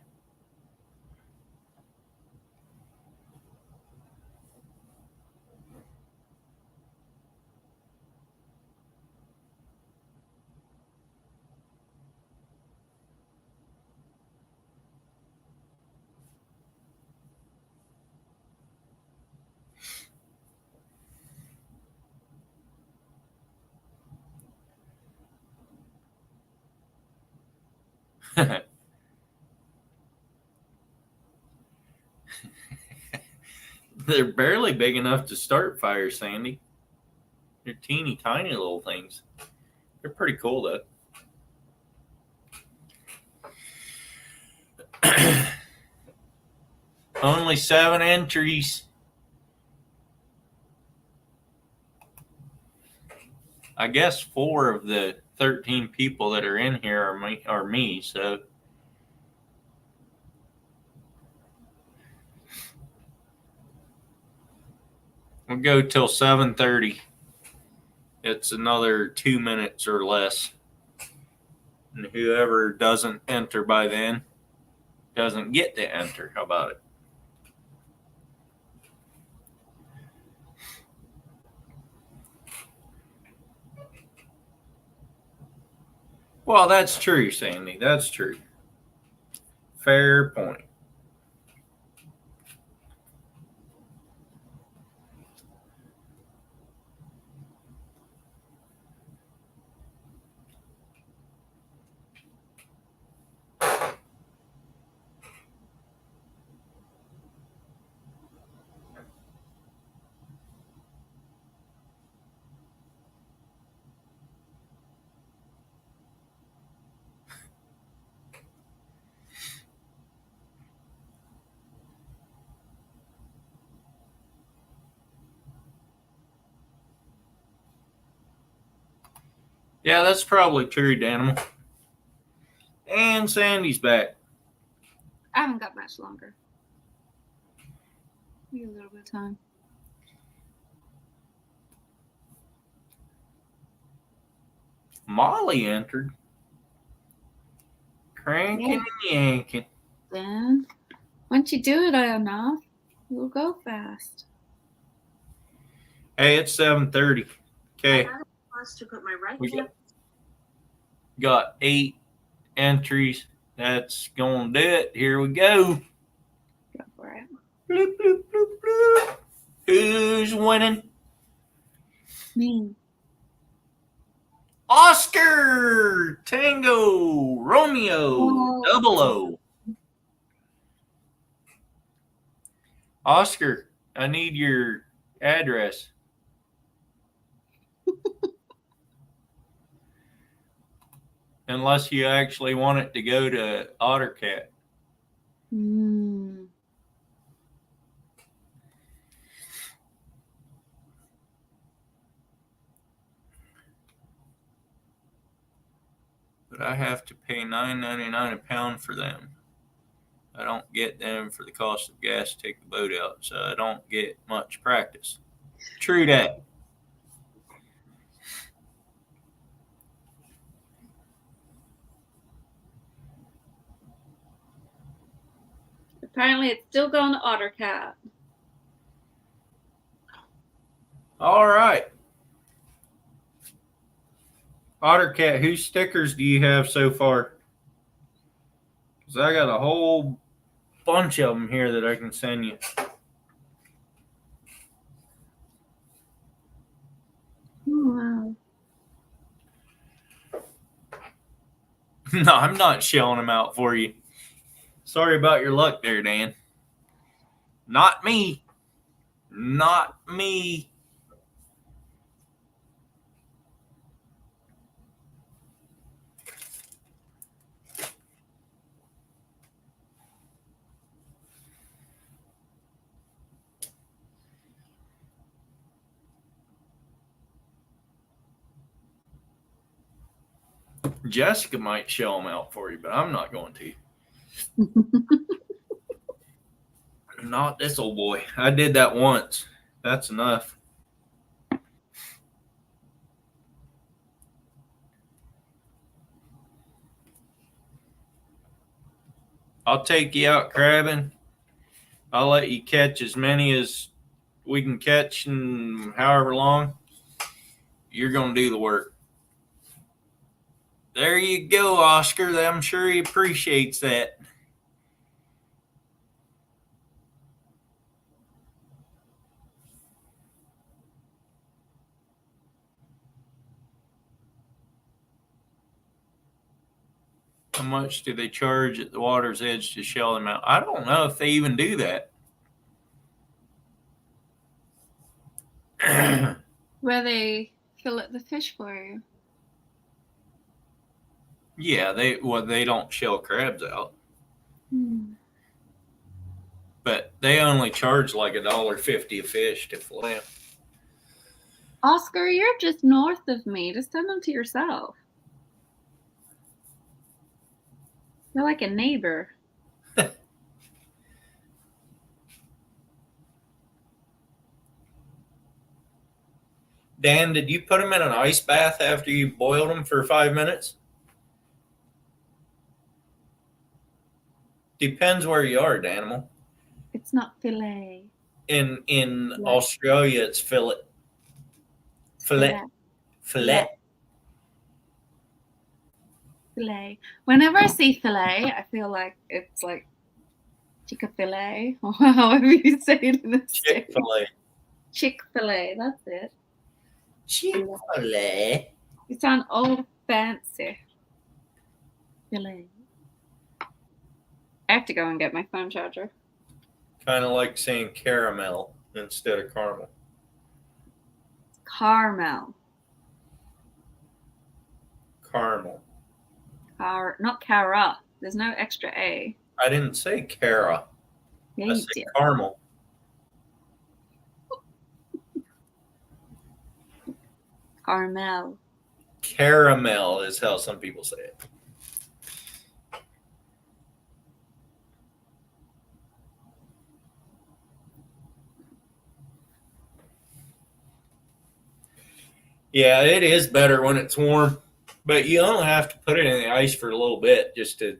They're barely big enough to start fires, Sandy. They're teeny tiny little things. They're pretty cool though. Only 7 entries. I guess 4 of the 13 people that are in here are me, so we'll go till 7:30. It's another 2 minutes or less. And whoever doesn't enter by then doesn't get to enter. How about it? Well, that's true, Sandy. That's true. Fair point. Yeah, that's probably true, Danimal. And Sandy's back. I haven't got much longer. Maybe a little bit of time. Molly entered. Cranking and yanking. Then, once you do it enough, you'll go fast. Hey, it's 7:30. Okay. To put my right We hand. got 8 entries. That's going to do it. Here we go. Go for it. Bloop, bloop, bloop, bloop. Who's winning? Me. Oscar Tango Romeo Oh. 00. Oscar, I need your address. Unless you actually want it to go to OtterCat. But I have to pay $9.99 a pound for them. I don't get them for the cost of gas to take the boat out, so I don't get much practice. True that. Apparently, it's still going to OtterCat. All right. OtterCat, whose stickers do you have so far? Because I got a whole bunch of them here that I can send you. No, I'm not shelling them out for you. Sorry about your luck there, Dan. Not me. Not me. Jessica might shell them out for you, but I'm not going to. Not this old boy. I did that once. That's enough. I'll take you out crabbing. I'll let you catch as many as we can catch in however long. You're going to do the work. There you go, Oscar. I'm sure he appreciates that. How much do they charge at the water's edge to shell them out? I don't know if they even do that. Where they fillet the fish for you. Yeah, they don't shell crabs out, but they only charge like $1.50 a fish to fillet. Oscar, you're just north of me. Just send them to yourself. You're like a neighbor. Dan, did you put them in an ice bath after you boiled them for 5 minutes? Depends where you are, Danimal. It's not fillet. In Fillet. Australia, it's fillet. Fillet. Fillet. Fillet. Whenever I see fillet, I feel like it's like Chick-fil-A, or however you say it in the States. Chick-fil-A. Chick-fil-A, that's it. Chick-fil-A. You sound old fancy. Fillet. I have to go and get my phone charger. Kind of like saying caramel instead of caramel. Caramel. Caramel. Not cara. There's no extra A. I didn't say cara. Yeah, I you said did. caramel. Caramel. Caramel is how some people say it. Yeah, it is better when it's warm, but you only have to put it in the ice for a little bit just to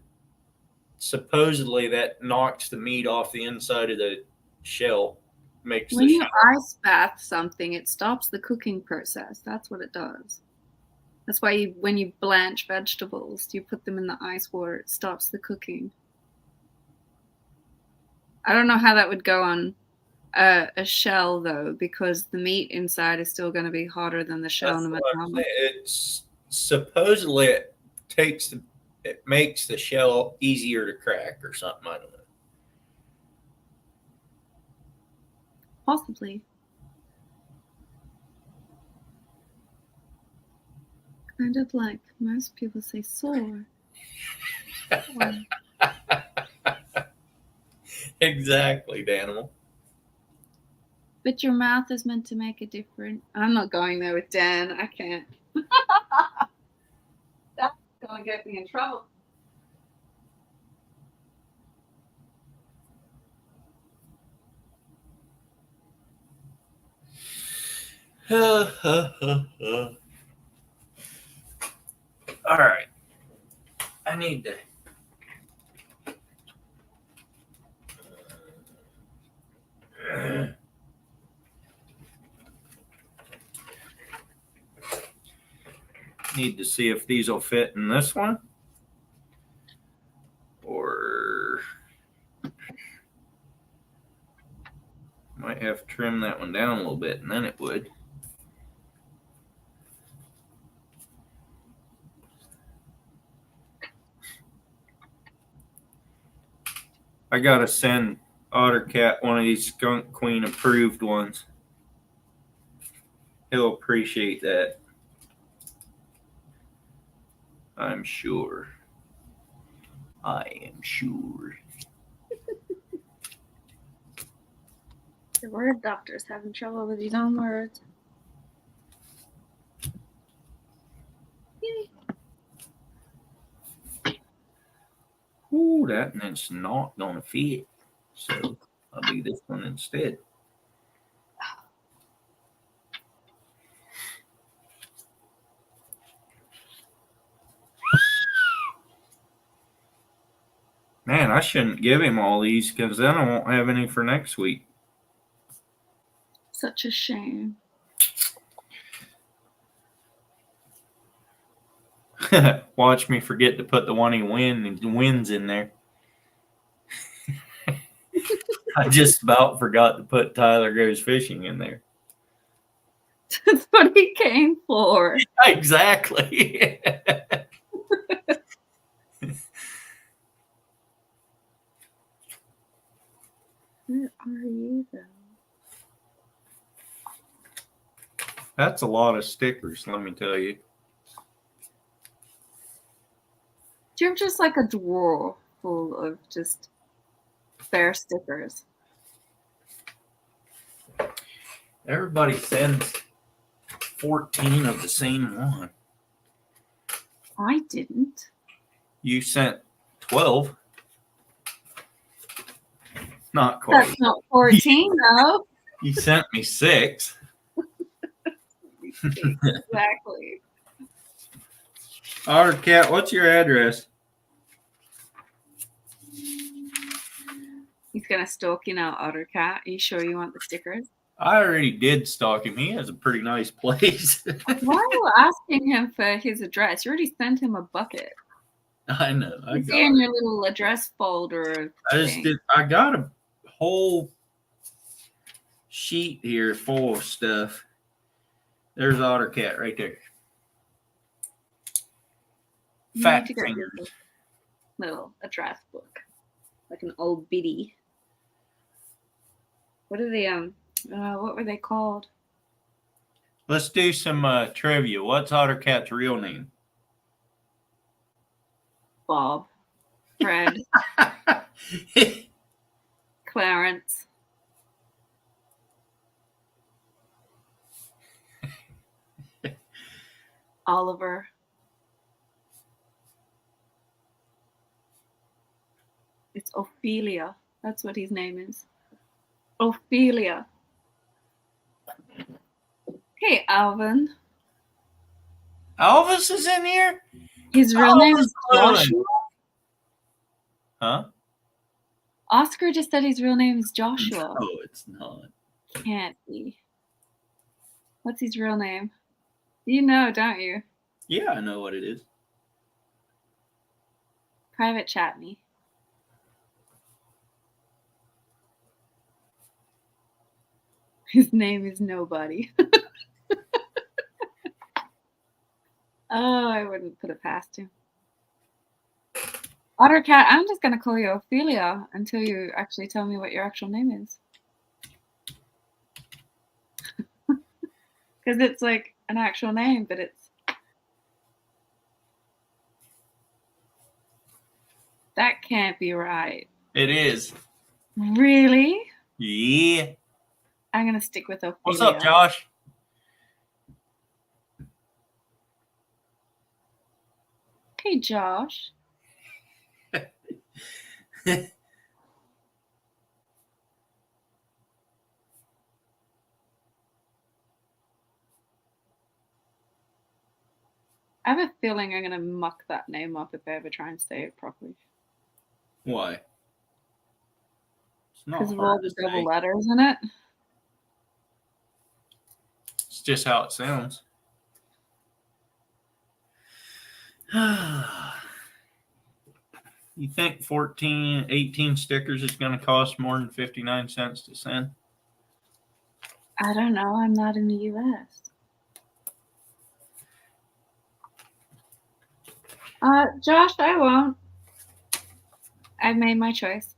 supposedly that knocks the meat off the inside of the shell, makes When the you shell. ice bath something, it stops the cooking process. That's what it does. That's why when you blanch vegetables, you put them in the ice water. It stops the cooking. I don't know how that would go on a shell though, because the meat inside is still going to be hotter than the shell. That's No matter what how I'm much. saying. It's supposedly it makes the shell easier to crack or something. I don't know. Possibly. Kind of like most people say sore. Exactly, Danimal. But your mouth is meant to make a difference. I'm not going there with Dan. I can't. That's going to get me in trouble. All right. I need to. Need to see if these will fit in this one. Or might have to trim that one down a little bit and then it would. I gotta send OtterCat one of these Skunk Queen approved ones. He'll appreciate that. I'm sure. I am sure. The word doctor's having trouble with his own words. Yay. Ooh, that one's not gonna fit. So I'll do this one instead. Man, I shouldn't give him all these because then I won't have any for next week. Such a shame. Watch me forget to put the one he wins in there. I just about forgot to put Tyler Goes Fishing in there. That's what he came for. Exactly. Where are you, though? That's a lot of stickers, let me tell you. Do you have just like a drawer full of just spare stickers? Everybody sends 14 of the same one. I didn't. You sent 12. Not quite. That's not 14, though. You sent me 6. Exactly. OtterCat, what's your address? He's gonna stalk you now, OtterCat. Are you sure you want the stickers? I already did stalk him. He has a pretty nice place. Why are you asking him for his address? You already sent him a bucket. I know. It's in your little address folder. I got a whole sheet here full of stuff. There's OtterCat right there. Fat fingers. Little address book, like an old biddy. What are they? What were they called? Let's do some trivia. What's OtterCat's real name? Bob, Fred, Clarence. Oliver. It's Ophelia. That's what his name is. Ophelia. Hey, Alvin. Elvis is in here? His real name is Llewellyn. Joshua. Huh? Oscar just said his real name is Joshua. No, it's not. Can't be. What's his real name? You know, don't you? Yeah, I know what it is. Private chat me. His name is Nobody. Oh, I wouldn't put it past him. OtterCat, I'm just going to call you Ophelia until you actually tell me what your actual name is. Because it's like an actual name, but it's... That can't be right. It is. Really? Yeah. I'm going to stick with Ophelia. What's up, Josh? Hey, Josh. I have a feeling I'm going to muck that name up if I ever try and say it properly. Why? It's not Because of all hard the to double say. letters in it. It's just how it sounds. You think 18 stickers is going to cost more than 59 cents to send? I don't know. I'm not in the U.S. Josh, I won't. I've made my choice.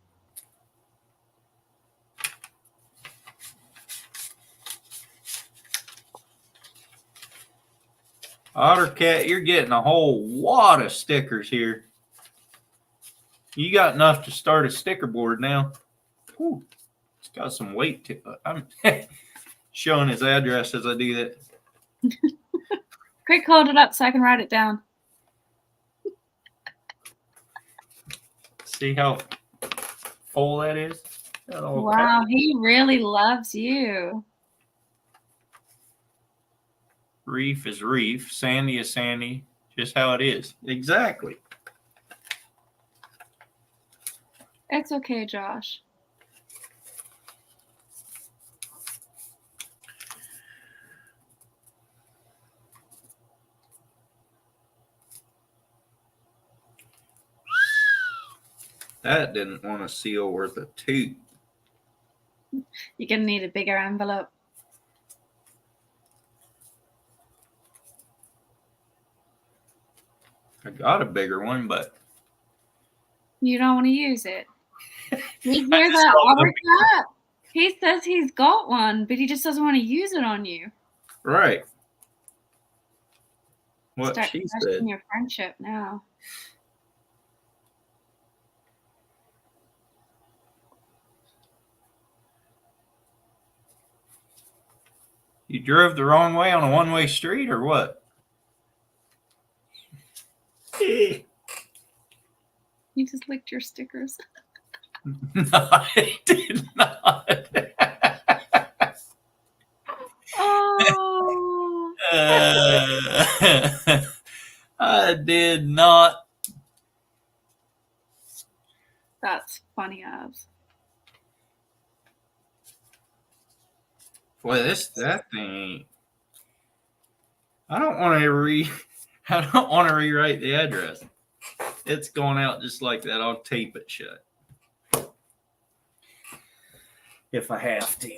OtterCat, you're getting a whole wad of stickers here. You got enough to start a sticker board now. Whew, it's got some weight to it. I'm showing his address as I do that. Quick, hold it up so I can write it down. See how full that is? Wow, he really loves you. Reef is reef. Sandy is sandy. Just how it is. Exactly. It's okay, Josh. That didn't want a seal worth a toot. You're going to need a bigger envelope. I got a bigger one, but you don't want to use it. You hear that, OtterCat? He says he's got one, but he just doesn't want to use it on you. Right. What Start she questioning said. your friendship now. You drove the wrong way on a one-way street or what? You just licked your stickers. No, I did not. Oh. I did not. That's funny as. Boy, that thing. I don't want to rewrite the address. It's going out just like that. I'll tape it shut if I have to.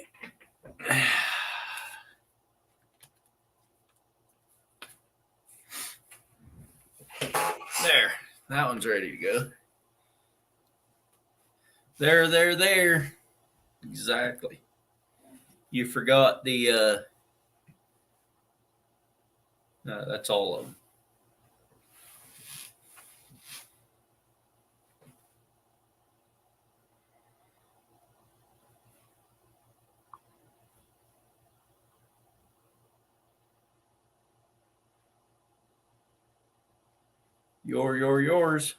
There, that one's ready to go. There. Exactly. You forgot the. No, that's all of them. Yours.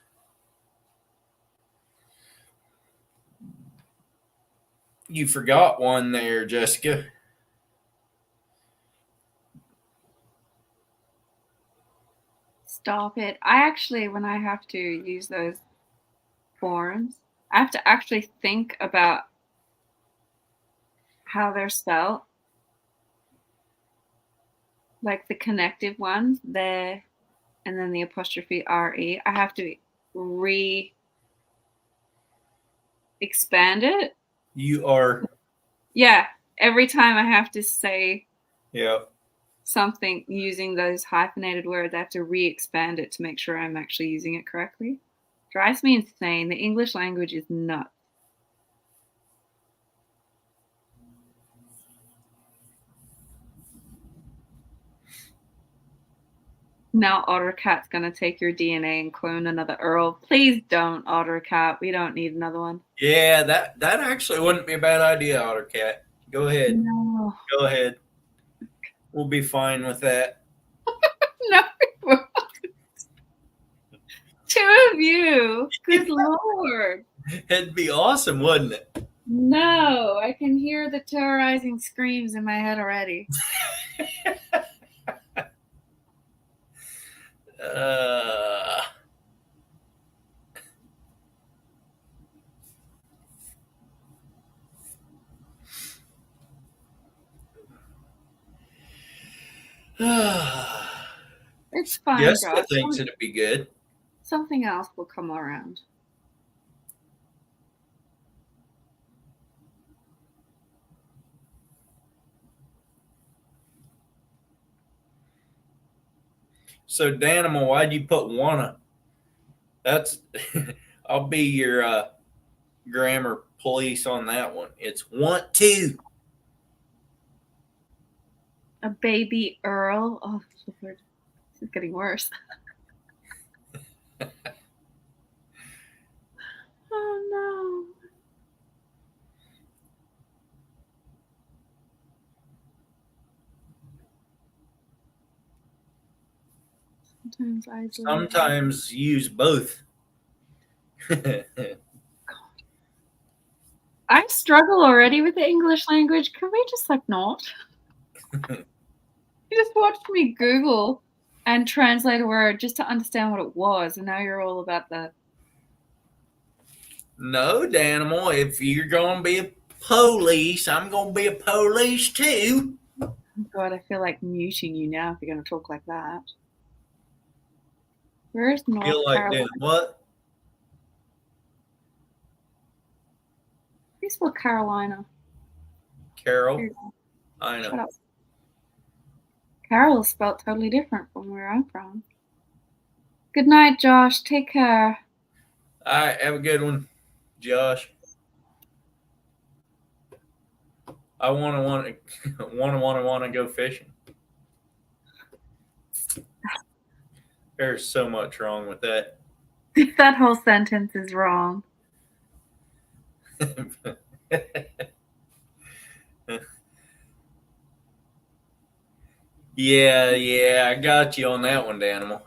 You forgot one there, Jessica. Stop it. I actually, when I have to use those forms, I have to actually think about how they're spelled. Like the connective ones, there, and then the apostrophe RE. I have to expand it. You are. Yeah. Every time I have to say something using those hyphenated words, I have to re-expand it to make sure I'm actually using it correctly. Drives me insane. The English language is nuts. Now OtterCat's gonna take your DNA and clone another Earl. Please don't, OtterCat. We don't need another one. Yeah, that actually wouldn't be a bad idea, OtterCat. Go ahead. No. Go ahead. We'll be fine with that. No, we won't. Two of you. Good Lord. It'd be awesome, wouldn't it? No, I can hear the terrorizing screams in my head already. It's fine, Jessica Josh. thinks it'd be good. Something else will come around. So, Danimal, why'd you put wanna? That's I'll be your grammar police on that one. It's want to. A baby Earl. Oh, Lord. This is getting worse. Oh no. Sometimes isolated. Sometimes use both. I struggle already with the English language. Can we just like not? You just watched me Google and translate a word just to understand what it was, and now you're all about the. No, Danimal, if you're going to be a police, I'm going to be a police too. Oh God, I feel like muting you now if you're going to talk like that. Where is North Feel like Carolina? doing what? Please spell Carolina. Carol? I Shut know. up. Carol is spelled totally different from where I'm from. Good night, Josh. Take care. All right, have a good one, Josh. I want to go fishing. There's so much wrong with that. That whole sentence is wrong. Yeah, I got you on that one, Danimal.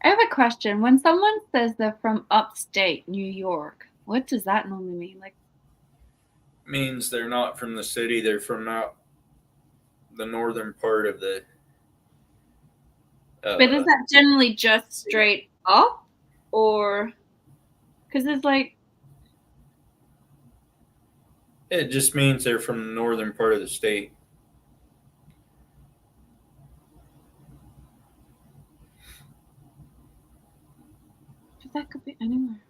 I have a question. When someone says they're from upstate New York, what does that normally mean? Like, Means they're not from the city, they're from out the northern part of the but is that generally just straight up, or because it's like it just means they're from the northern part of the state. that could be anywhere.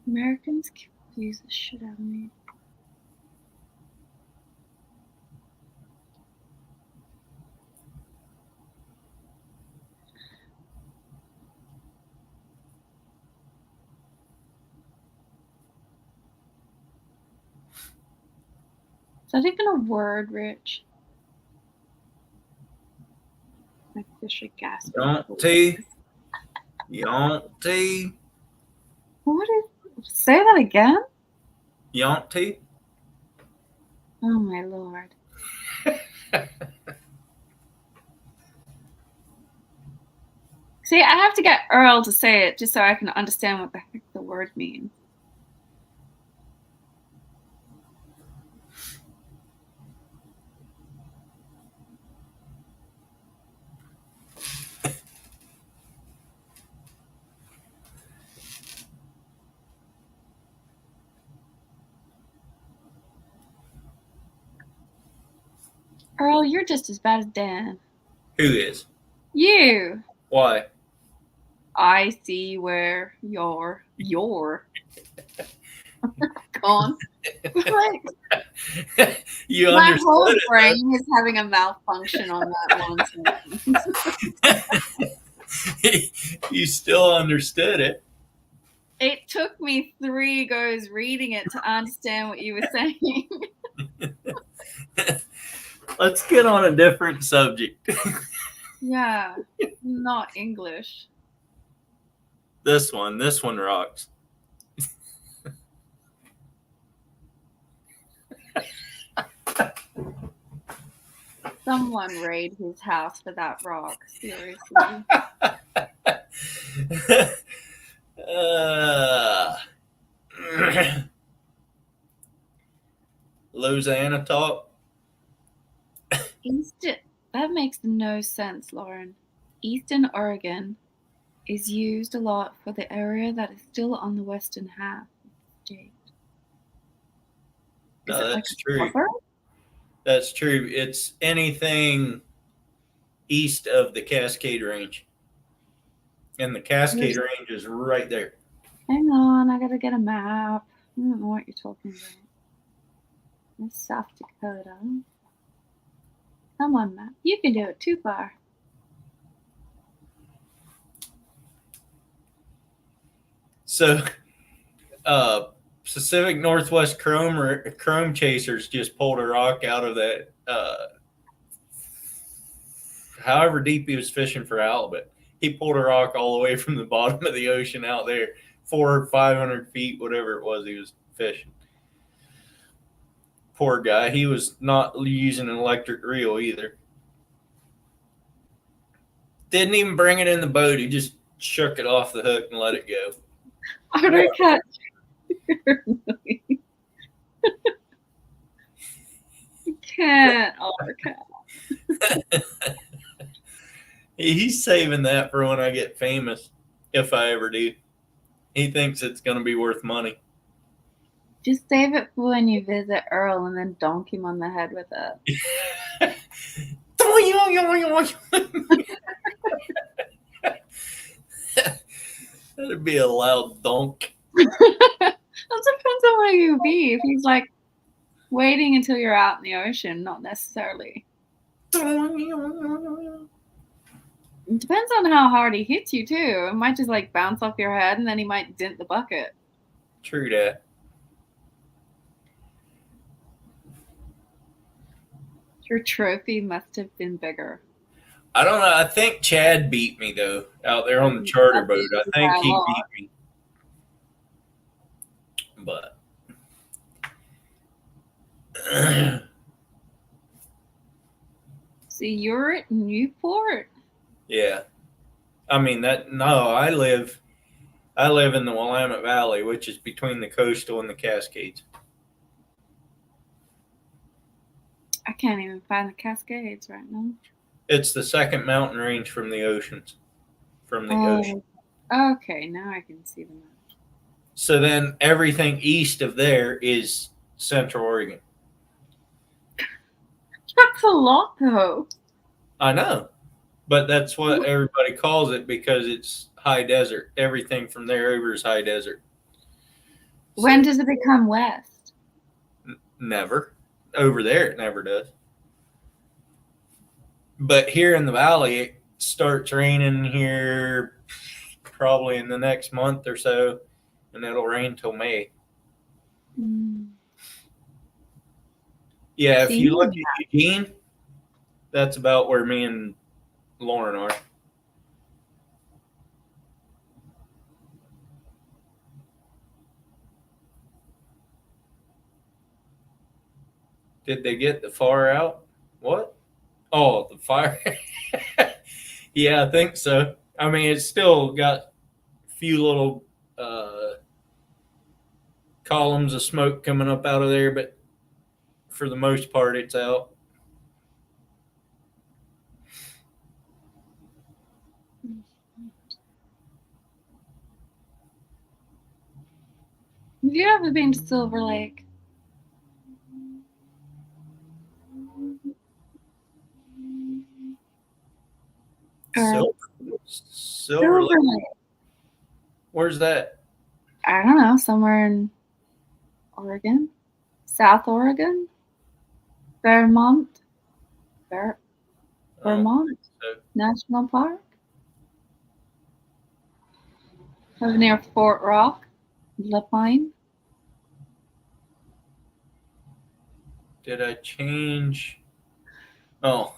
Americans confuse the shit out of me. Is that even a word, Rich? My fishy gasp. Yonty. What is? Say that again. Yonty. Oh my lord. See, I have to get Earl to say it just so I can understand what the heck the word means. Earl, you're just as bad as Dan. Who is? You. Why? I see where you're gone. Like, You my understood whole it, brain is having a malfunction on that one sentence. You still understood it. It took me 3 goes reading it to understand what you were saying. Let's get on a different subject. Yeah, not English. This one rocks. Someone raid his house for that rock. Seriously. Louisiana talk. That makes no sense, Lauren. Eastern Oregon is used a lot for the area that is still on the western half of the state. No, that's true. Cover? That's true. It's anything east of the Cascade Range. And the Cascade Range is right there. Hang on, I gotta get a map. I don't know what you're talking about. That's South Dakota. Come on, map. You can do it. Too far. So, Pacific Northwest Chrome Chasers just pulled a rock out of that. However deep he was fishing for halibut, he pulled a rock all the way from the bottom of the ocean out there, 400 or 500 feet, whatever it was he was fishing. Poor guy. He was not using an electric reel either. Didn't even bring it in the boat. He just shook it off the hook and let it go. Otter catch. You can't otter catch. He's saving that for when I get famous, if I ever do. He thinks it's going to be worth money. Just save it for when you visit Earl and then donk him on the head with it. That'd be a loud donk. That depends on where you be. If he's like waiting until you're out in the ocean, not necessarily. It depends on how hard he hits you too. It might just like bounce off your head and then he might dent the bucket. True that. Your trophy must have been bigger. I don't know. I think Chad beat me though out there on the charter boat. I think he beat me. But see, you're at Newport. yeah, I mean that. No, I live in the Willamette Valley, which is between the coastal and the Cascades. I can't even find the Cascades right now. It's the second mountain range from the oceans. From the ocean. Okay, now I can see them. So then everything east of there is Central Oregon. That's a lot, though. I know, but that's what everybody calls it because it's high desert. Everything from there over is high desert. When does it become west? Never. Over there, it never does. But here in the valley, it starts raining here probably in the next month or so, and it'll rain till May. Yeah, if you look at Eugene, that's about where me and Lauren are. Did they get the fire out? What? Oh, the fire. Yeah, I think so. I mean, it's still got a few little columns of smoke coming up out of there, but for the most part, it's out. Have you ever been to Silver Lake? Silver Lake. Where's that? I don't know. Somewhere in Oregon, South Oregon, Vermont National Park, over near Fort Rock, La Pine. Did I change? Oh.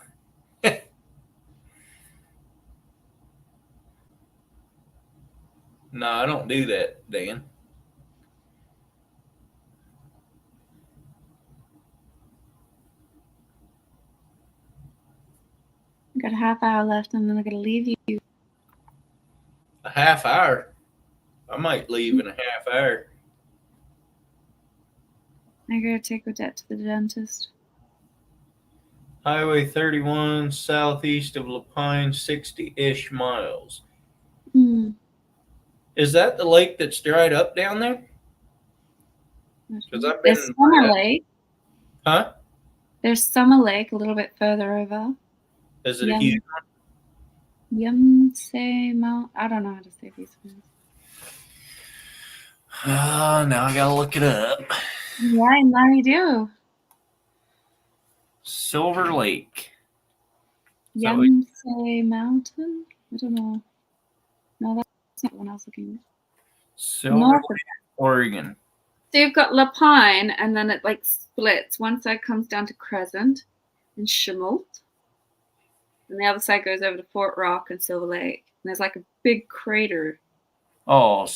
No, I don't do that, Dan. I got a half hour left, and then I'm gonna leave you. A half hour? I might leave in a half hour. I gotta take Odette to the dentist. Highway 31, southeast of La Pine, 60-ish miles. Is that the lake that's dried up down there? Because I've been. There's Summer Lake. Huh? There's Summer Lake a little bit further over. Is it a huge one? Yamse Mount. I don't know how to say these words. Now I gotta look it up. Yeah, now you do. Silver Lake. So Yamsay Mountain? I don't know. No, that's not what I was looking at. Silver North of Lake, Oregon. So you've got La Pine, and then it like splits. One side comes down to Crescent and Chemult, and the other side goes over to Fort Rock and Silver Lake. And there's like a big crater. Oh,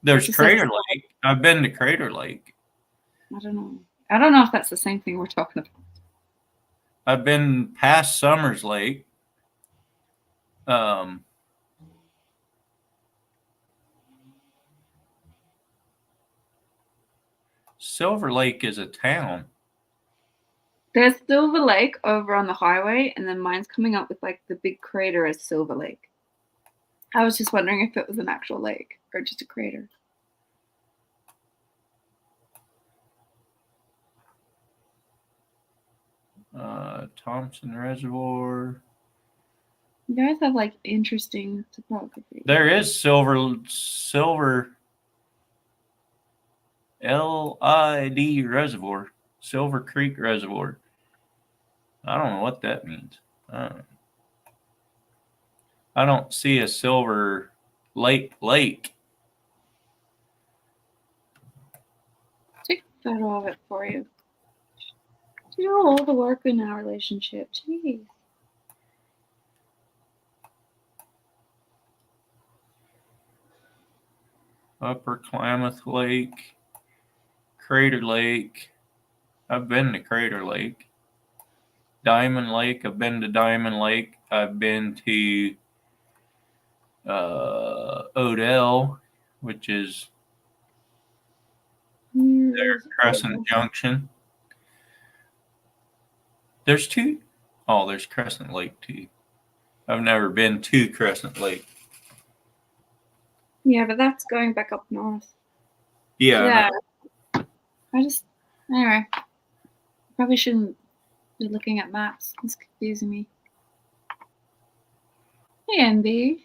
there's Just Crater says- Lake. I've been to Crater Lake. I don't know. I don't know if that's the same thing we're talking about. I've been past Summers Lake. Silver Lake is a town. There's Silver Lake over on the highway, and then mine's coming up with like the big crater as Silver Lake. I was just wondering if it was an actual lake or just a crater. Thompson Reservoir. You guys have like interesting topography. There is silver LID Reservoir, Silver Creek Reservoir. I don't know what that means. I don't see a Silver Lake. Take a photo of it for you. You do all the work in our relationship. Jeez. Upper Klamath Lake, Crater Lake. I've been to Crater Lake. Diamond Lake. I've been to Diamond Lake. I've been to Odell, which is their Crescent Junction. There's two. Oh, there's Crescent Lake too. I've never been to Crescent Lake. Yeah, but that's going back up north. Yeah. Anyway. Probably shouldn't be looking at maps. It's confusing me. Hey, NB.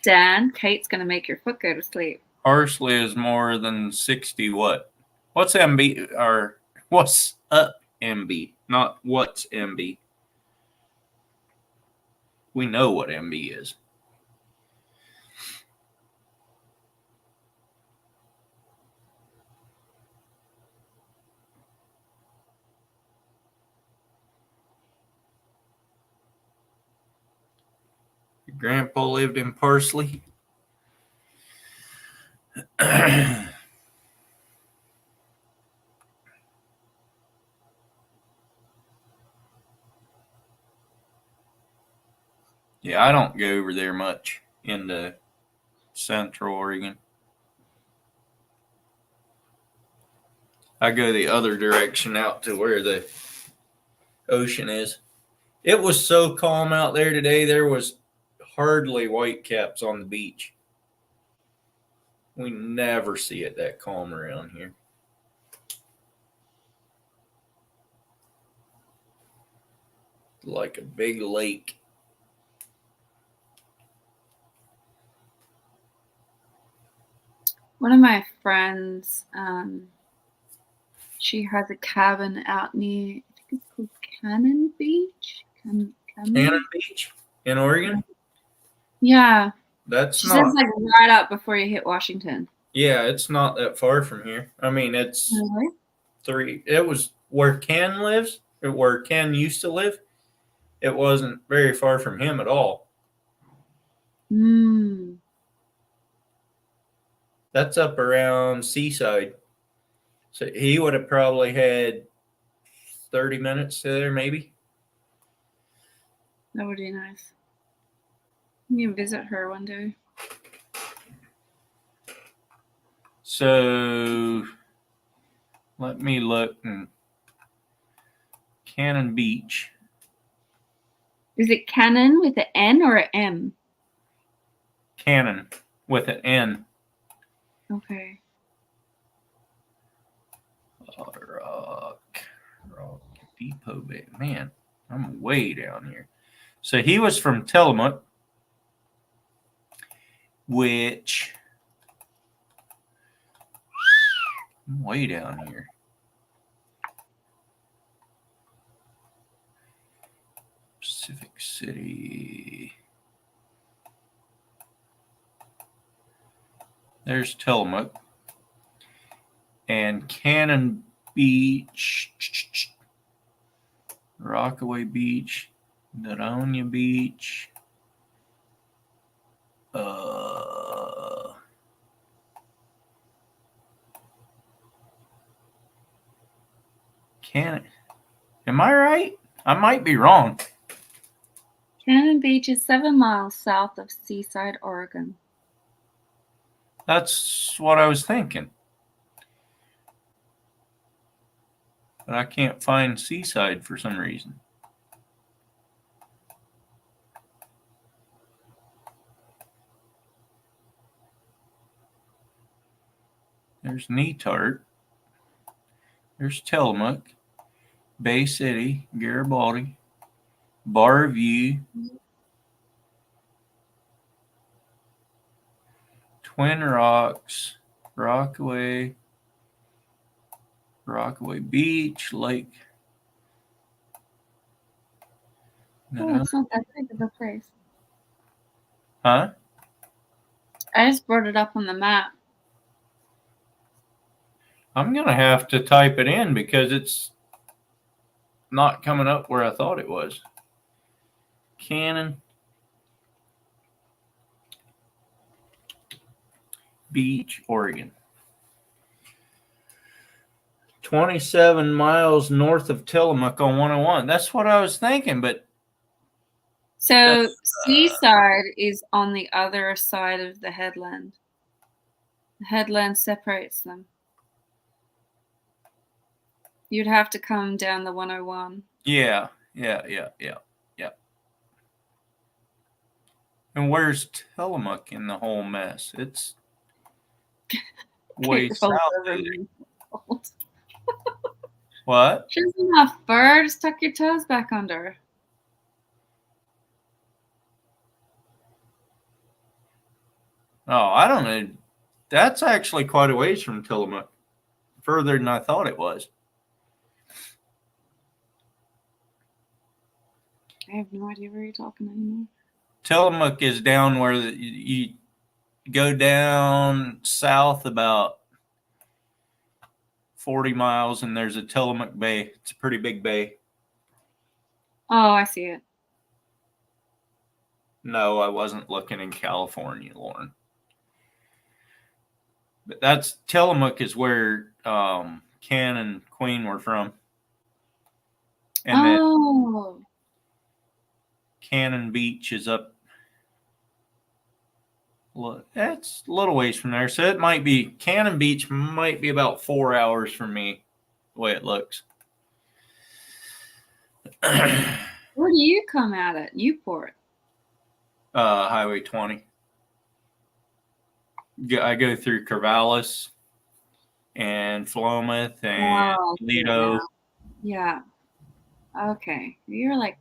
Dan, Kate's gonna make your foot go to sleep. Parsley is more than 60 what? What's MB or what's up MB? Not what's MB. We know what MB is. Your grandpa lived in Parsley. Yeah, I don't go over there much into Central Oregon. I go the other direction out to where the ocean is. It was so calm out there today. There was hardly whitecaps on the beach. We never see it that calm around here. Like a big lake. One of my friends, she has a cabin out near, I think it's called Cannon Beach. Cannon Beach in Oregon? Yeah. That's she not. says like right up before you hit Washington. Yeah, it's not that far from here. I mean, it's Really? 3. It was where Ken lives, or where Ken used to live. It wasn't very far from him at all. That's up around Seaside. So he would have probably had 30 minutes there, maybe. That would be nice. You can visit her one day. So let me look. Cannon Beach. Is it Cannon with an N or an M? Cannon with an N. Okay. Rock Depot Bay. Man, I'm way down here. So he was from Tillamook, which I'm way down here. Pacific City. There's Tillamook. And Cannon Beach, Rockaway Beach, Nodonia Beach. Cannon. Am I right? I might be wrong. Cannon Beach is 7 miles south of Seaside, Oregon. That's what I was thinking. But I can't find Seaside for some reason. There's Neatart. There's Tillamook, Bay City, Garibaldi, Barview, Twin Rocks, Rockaway Beach, Lake. Oh, it's not that big of a place. Huh? I just brought it up on the map. I'm going to have to type it in because it's not coming up where I thought it was. Cannon Beach, Oregon. 27 miles north of Tillamook on 101. That's what I was thinking, but So Seaside is on the other side of the headland. The headland separates them. You'd have to come down the 101. yeah. And where's Tillamook in the whole mess? It's way south of there. What? She doesn't have fur. Just tuck your toes back under. Oh, I don't know. That's actually quite a ways from Tillamook. Further than I thought it was. I have no idea where you're talking anymore. Tillamook is down where you go down south about 40 miles, and there's a Tillamook Bay. It's a pretty big bay. Oh, I see it. No, I wasn't looking in California, Lauren. But that's Tillamook is where Ken and Queen were from. And then Cannon Beach is up. That's a little ways from there. So it might be, Cannon Beach might be about 4 hours from me, the way it looks. Where do you come out at? Newport. Highway 20. I go through Corvallis and Philomath and Lido. Yeah. Okay. You're a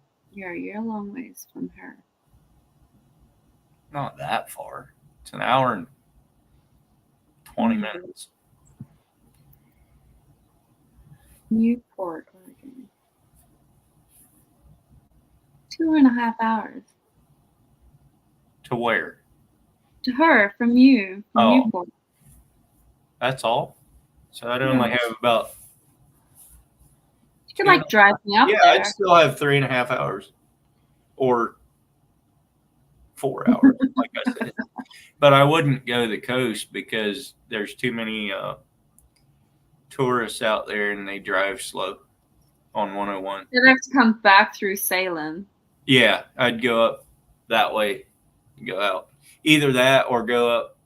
long ways from her. Not that far. It's an hour and 20 minutes. Newport, Oregon. 2.5 hours. To where? To her, from you, from Newport. That's all? So I'd only have about... You could drive me up there. Yeah, I'd still have 3.5 hours. Or 4 hours, like I said. But I wouldn't go to the coast because there's too many tourists out there and they drive slow on 101. You'd have to come back through Salem. Yeah, I'd go up that way, go out. Either that or go up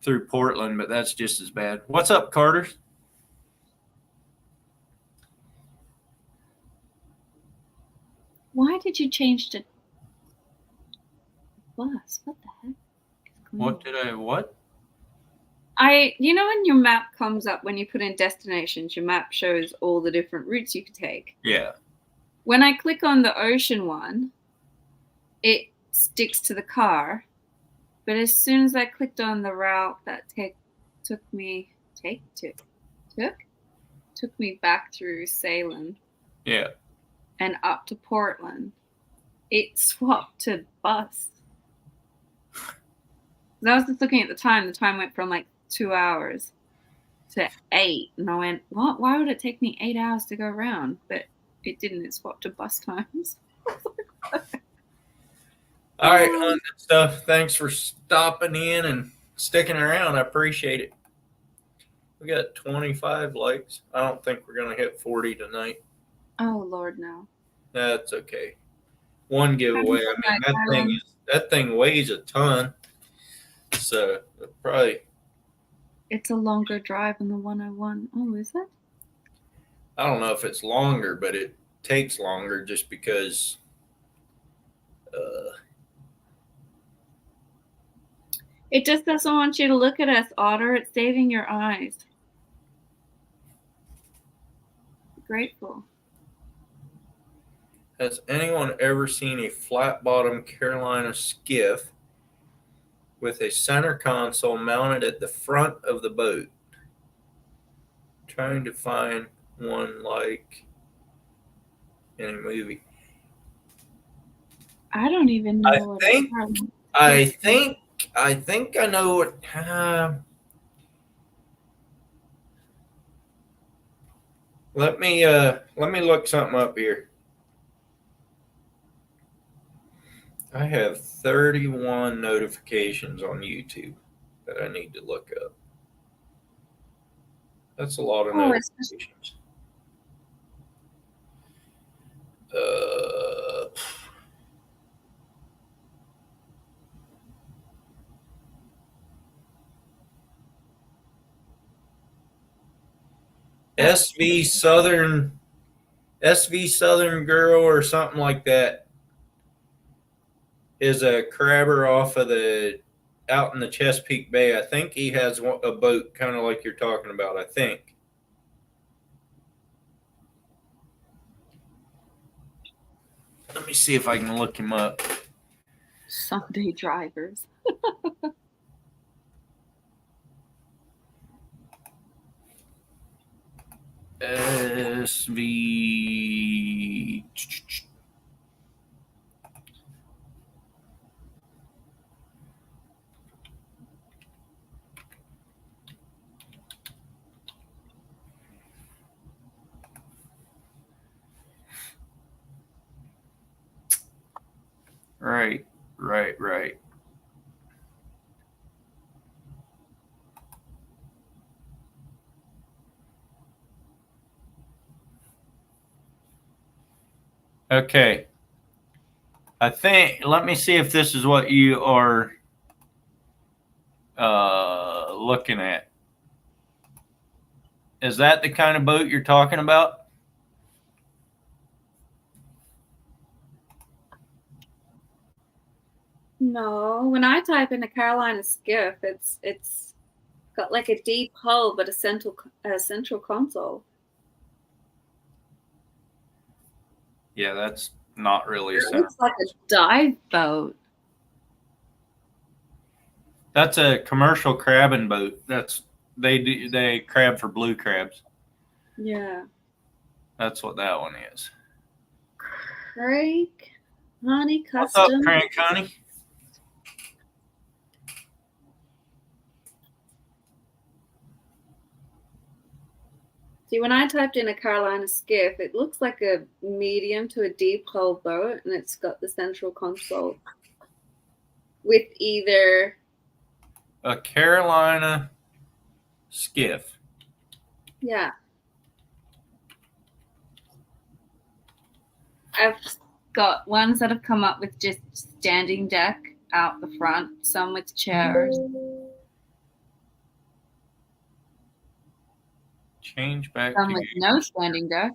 through Portland, but that's just as bad. What's up, Carter? Why did you change to bus? What the heck? What? You know when your map comes up, when you put in destinations, your map shows all the different routes you could take. Yeah. when I click on the ocean one, it sticks to the car. But as soon as I clicked on the route that took me back through Salem Yeah. and up to Portland, it swapped to bus. I was just looking at the time. The time went from like 2 hours to 8, and I went, "What? Why would it take me 8 hours to go around?" But it didn't. It swapped to bus times. All right, on that stuff. Thanks for stopping in and sticking around. I appreciate it. We got 25 likes. I don't think we're gonna hit 40 tonight. Oh Lord, no. That's okay. One giveaway. I mean, that thing weighs a ton. So probably. It's a longer drive than the 101. Oh, is it? I don't know if it's longer, but it takes longer just because. It just doesn't want you to look at us, Otter. It's saving your eyes. Grateful. Has anyone ever seen a flat bottom Carolina skiff with a center console mounted at the front of the boat? Trying to find one like in a movie. I don't even know what I think I know what. Let me look something up here. I have 31 notifications on YouTube that I need to look up. That's a lot of notifications. SV Southern Girl or something like that is a crabber off of out in the Chesapeake Bay. I think he has a boat kind of like you're talking about, I think. Let me see if I can look him up. Sunday drivers. SV. Right. Okay. Let me see if this is what you are looking at. Is that the kind of boat you're talking about? No, when I type in a Carolina skiff, it's got like a deep hull but a central console. Yeah, that's not really It looks like a dive boat. That's a commercial crabbing boat. They crab for blue crabs. Yeah. That's what that one is. Crank Honey Custom. What's up, Crank Honey? See, when I typed in a Carolina skiff, it looks like a medium to a deep hull boat, and it's got the central console with either a Carolina skiff. Yeah. I've got ones that have come up with just standing deck out the front, some with chairs. Change back some with no standing deck.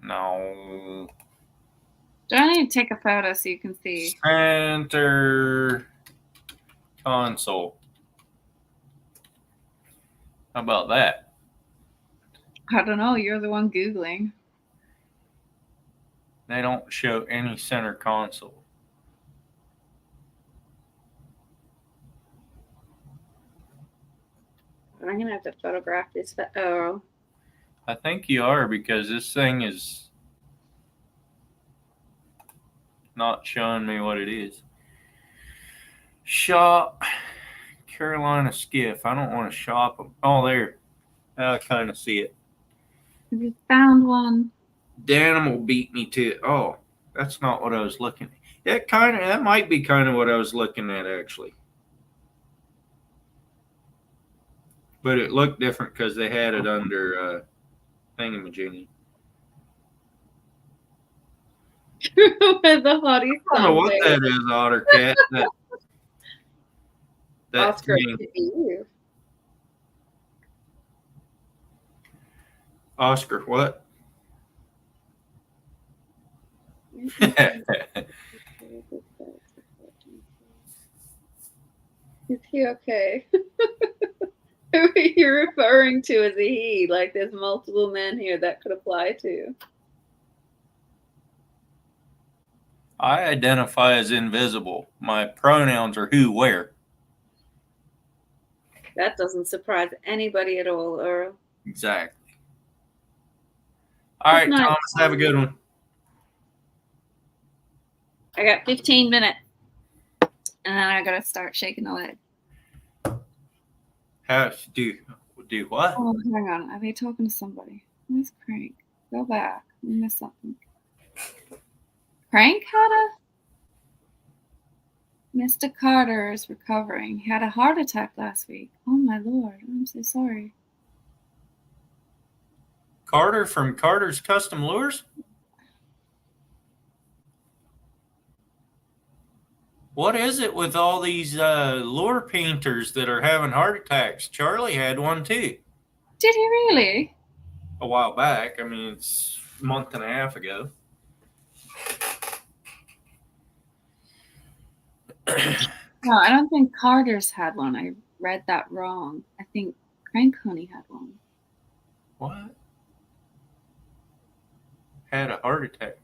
No. Do I need to take a photo so you can see? Center console. How about that? I don't know. You're the one Googling. They don't show any center console. I'm going to have to photograph this for Earl. I think you are, because this thing is not showing me what it is. Shop Carolina Skiff. I don't want to shop them. Oh, there. I kind of see it. Have you found one? Danimal beat me to it. Oh, that's not what I was looking at. That might be kind of what I was looking at, actually. But it looked different because they had it under thingamajiggy. With the hottie I don't know what that is, Ottercat. That Oscar, thing. it could be you. Oscar, what? Is he okay? Who are you referring to as a he? Like there's multiple men here that could apply to. I identify as invisible. My pronouns are who, where. That doesn't surprise anybody at all, Earl. Exactly. All right, Nice. Thomas, have a good one. I got 15 minutes. And then I gotta start shaking the leg. Do what? Oh, hang on. Are they talking to somebody? Where's Crank? Go back. I missed something. Crank had Mr. Carter is recovering. He had a heart attack last week. Oh my lord. I'm so sorry. Carter from Carter's Custom Lures? What is it with all these lure painters that are having heart attacks? Charlie had one too. Did he really? A while back. I mean, it's a month and a half ago. No, I don't think Carter's had one. I read that wrong. I think Crank Honey had one. What? Had a heart attack.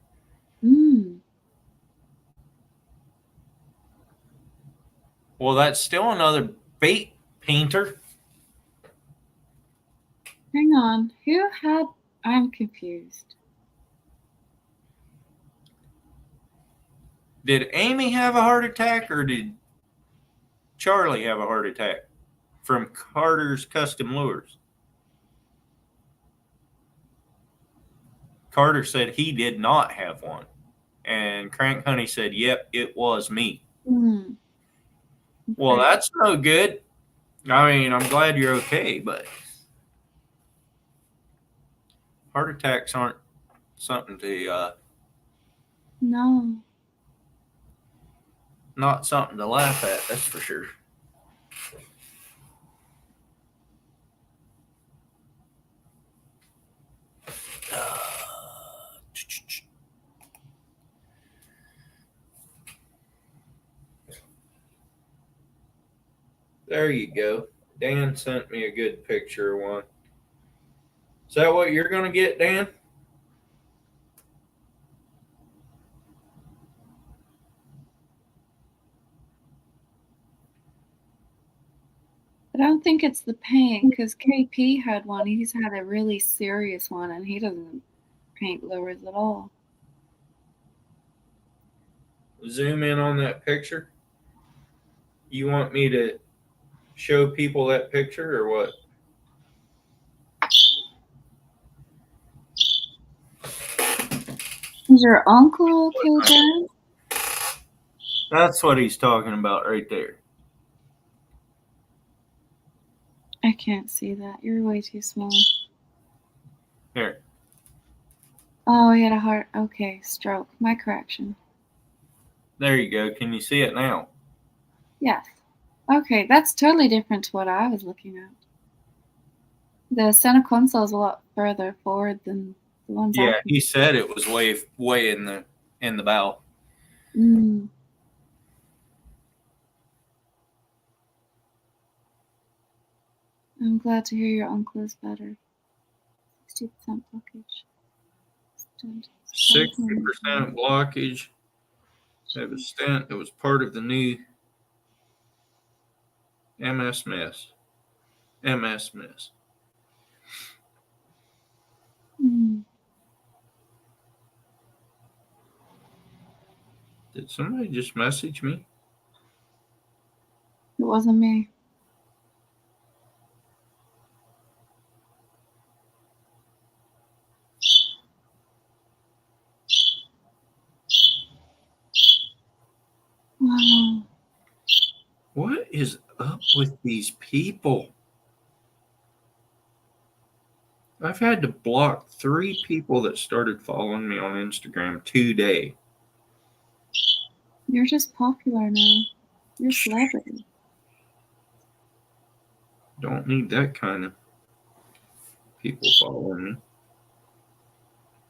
Well, that's still another bait painter. Hang on. Who had... I'm confused. Did Amy have a heart attack, or did Charlie have a heart attack from Carter's Custom Lures? Carter said he did not have one. And Crank Honey said, yep, it was me. Okay. Well, that's no good. I mean, I'm glad you're okay, but heart attacks aren't something to No. not something to laugh at, that's for sure. There you go. Dan sent me a good picture of one. Is that what you're going to get, Dan? I don't think it's the paint, because KP had one. He's had a really serious one, and he doesn't paint lures at all. Zoom in on that picture. You want me to show people that picture or what? Is your uncle okay, Dan? That's what he's talking about right there. I can't see that. You're way too small. Here. Oh, he had a heart. Okay, stroke. My correction. There you go. Can you see it now? Yes. Okay, that's totally different to what I was looking at. The center console is a lot further forward than the ones. Yeah, he said it was way in in the bow. Mm. I'm glad to hear your uncle is better. 60% blockage. 60% blockage. It was stent. It was part of the new MS mess. Mm. Did somebody just message me? It wasn't me. Wow. What is up with these people? I've had to block 3 people that started following me on Instagram today. You're just popular now. You're a celebrity. Don't need that kind of people following me.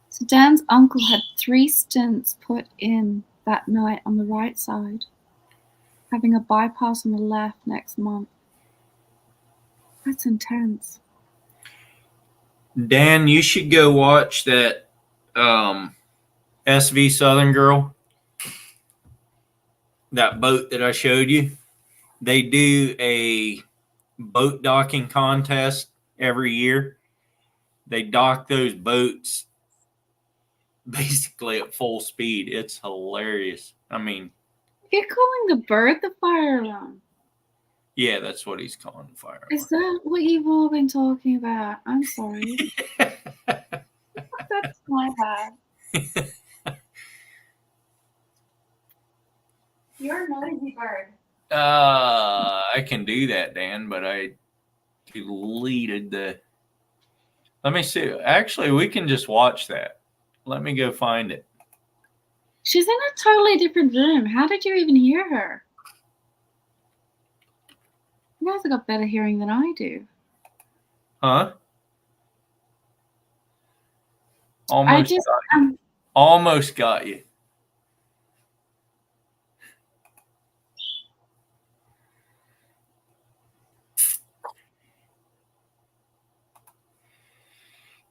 So Dan's uncle had 3 stents put in that night on the right side, having a bypass on the left next month. That's intense. Dan, you should go watch that SV Southern Girl, that boat that I showed you. They do a boat docking contest every year. They dock those boats basically at full speed. It's hilarious. I mean, You're calling the bird the fire alarm. yeah, that's what he's calling the fire Is that what you've all been talking about? I'm sorry. That's my bad. You're a noisy bird. I can do that, Dan, but I deleted the. Let me see. Actually, we can just watch that. Let me go find it. She's in a totally different room. How did you even hear her? You guys have got better hearing than I do. Huh? Almost just, got you. Almost got you.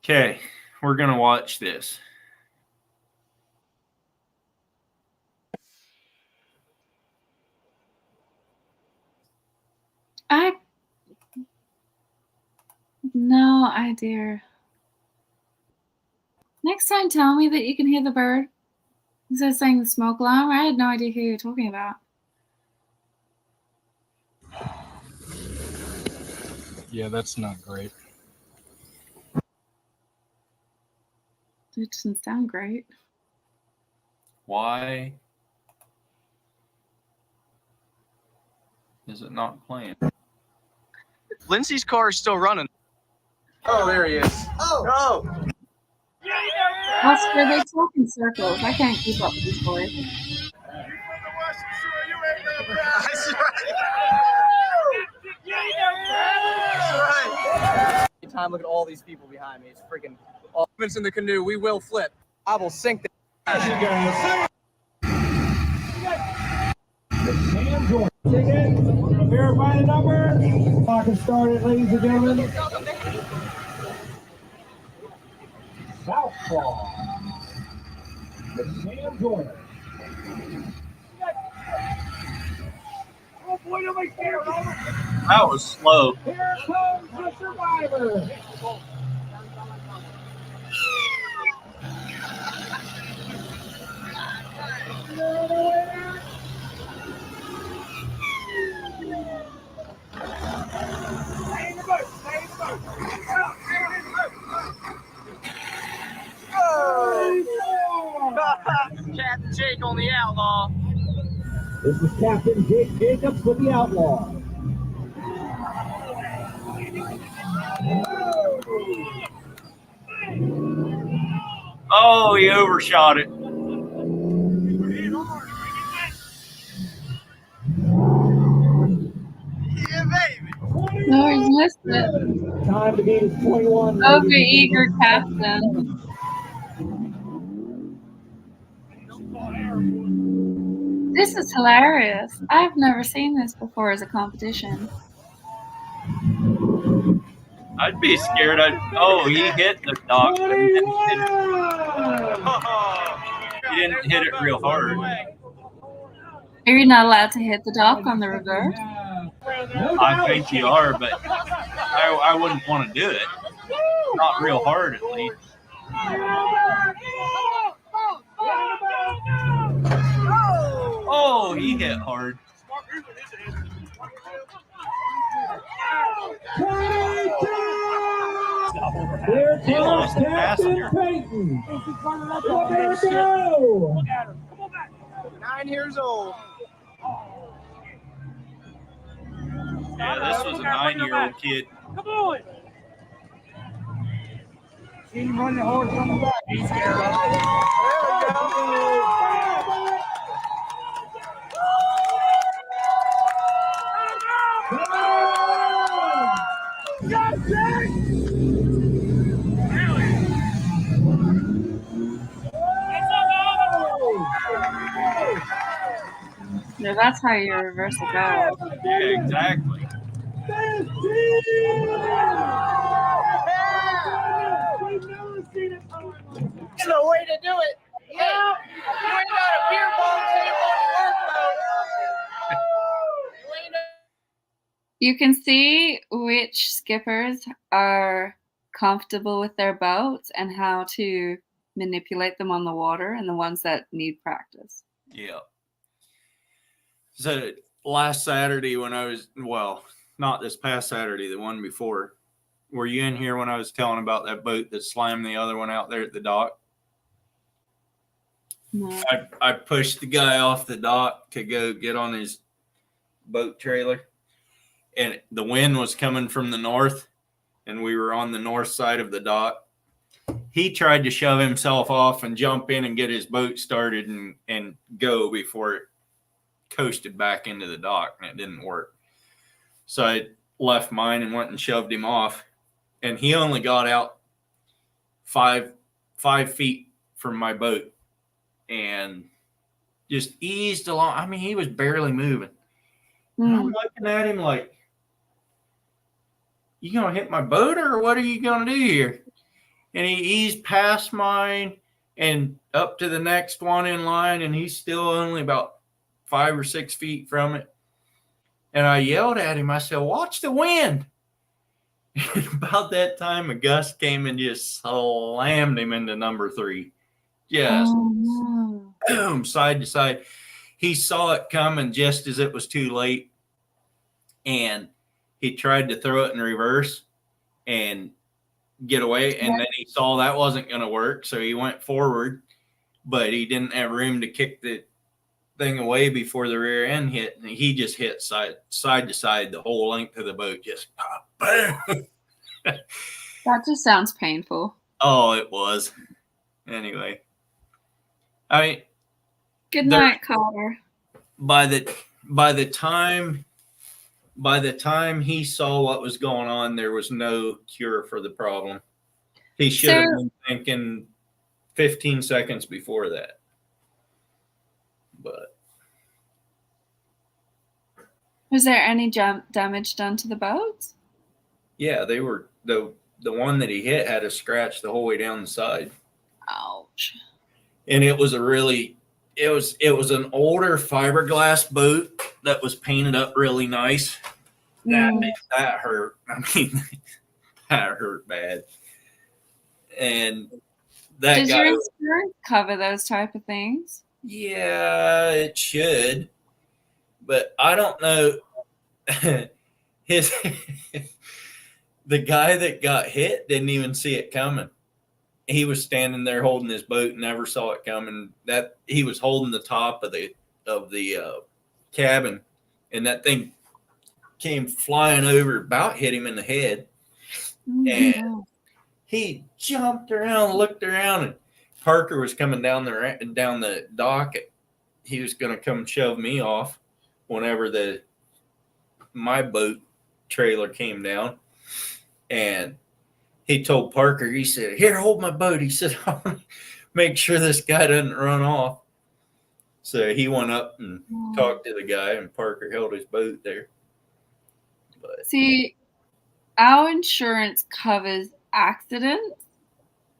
Okay, we're going to watch this. No idea. Next time, tell me that you can hear the bird. Instead of saying the smoke alarm, I had no idea who you were talking about. Yeah, that's not great. It doesn't sound great. Why is it not playing? Lindsay's car is still running. Oh, there he is. Oh, no. Oscar, they talk in circles. I can't keep up with these boys. Time, look at all these people behind me. It's freaking all movements in the canoe. We will flip. I will sink the. Verify the number. Clock has started, ladies and gentlemen. Southpaw. The Sam Joyner. Oh boy, nobody's here, Robert. That was slow. Here comes the survivor. Captain Jake on the Outlaw. This is Captain Jake Jacobs with the Outlaw. Oh, he overshot it. Yeah, baby. No, he's missed it. Time to beat is 21. Over eager captain. This is hilarious. I've never seen this before as a competition. I'd be scared. He hit the dock, but he didn't hit it real hard. Are you not allowed to hit the dock on the reverse? I think you are, but I wouldn't want to do it. Not real hard, at least. Oh, he hit hard. Here He lost comes the passenger. Captain Peyton. There we go. 9 years old. Yeah, this was a 9-year-old kid. Come on. See him run the horse on the back. He's scared. No, that's how you reverse a go. Yeah, exactly. There's no way to do it. Yeah. You ain't got a beer bong table on your workboat. You can see which skippers are comfortable with their boats and how to manipulate them on the water, and the ones that need practice. Yeah. So last Saturday when not this past Saturday, the one before, were you in here when I was telling about that boat that slammed the other one out there at the dock? No. I pushed the guy off the dock to go get on his boat trailer, and the wind was coming from the north, and we were on the north side of the dock. He tried to shove himself off and jump in and get his boat started and go before it coasted back into the dock, and it didn't work. So I left mine and went and shoved him off, and he only got out 5 feet from my boat and just eased along. I mean, he was barely moving. And I'm looking at him like, you gonna hit my boat, or what are you gonna do here? And he eased past mine and up to the next one in line, and he's still only about 5 or 6 feet from it. And I yelled at him. I said, watch the wind. And about that time, a gust came and just slammed him into number 3. Just boom, side to side. He saw it coming just as it was too late. And he tried to throw it in reverse and get away. And then he saw that wasn't going to work. So he went forward, but he didn't have room to kick the thing away before the rear end hit. And he just hit side to side the whole length of the boat. Just pop, boom. That just sounds painful. Oh, it was. Anyway. I mean, good night, Carter. By the time he saw what was going on, there was no cure for the problem. He should have been thinking 15 seconds before that. But was there any damage done to the boats? Yeah, they were the one that he hit had a scratch the whole way down the side. Ouch. And it was it was an older fiberglass boat that was painted up really nice. That hurt. I mean, that hurt bad. And that Does guy, your insurance cover those type of things? Yeah, it should. But I don't know. The guy that got hit didn't even see it coming. He was standing there holding his boat, never saw it coming. That he was holding the top of the cabin, and that thing came flying over, about hit him in the head. And he jumped around, looked around, and Parker was coming down the dock. He was going to come shove me off whenever my boat trailer came down. And he told Parker, he said, "Here, hold my boat." He said, "I'll make sure this guy doesn't run off." So he went up and talked to the guy, and Parker held his boat there. But See, our insurance covers accidents,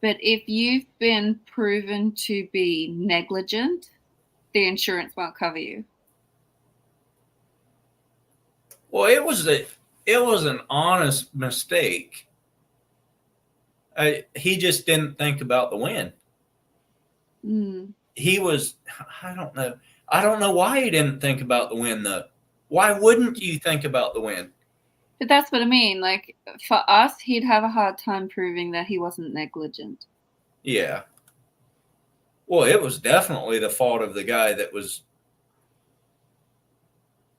but if you've been proven to be negligent, the insurance won't cover you. well, it was an honest mistake. He just didn't think about the wind. Mm. He was, I don't know. I don't know why he didn't think about the wind, though. Why wouldn't you think about the wind? But that's what I mean. Like, for us, he'd have a hard time proving that he wasn't negligent. Yeah. Well, it was definitely the fault of the guy that was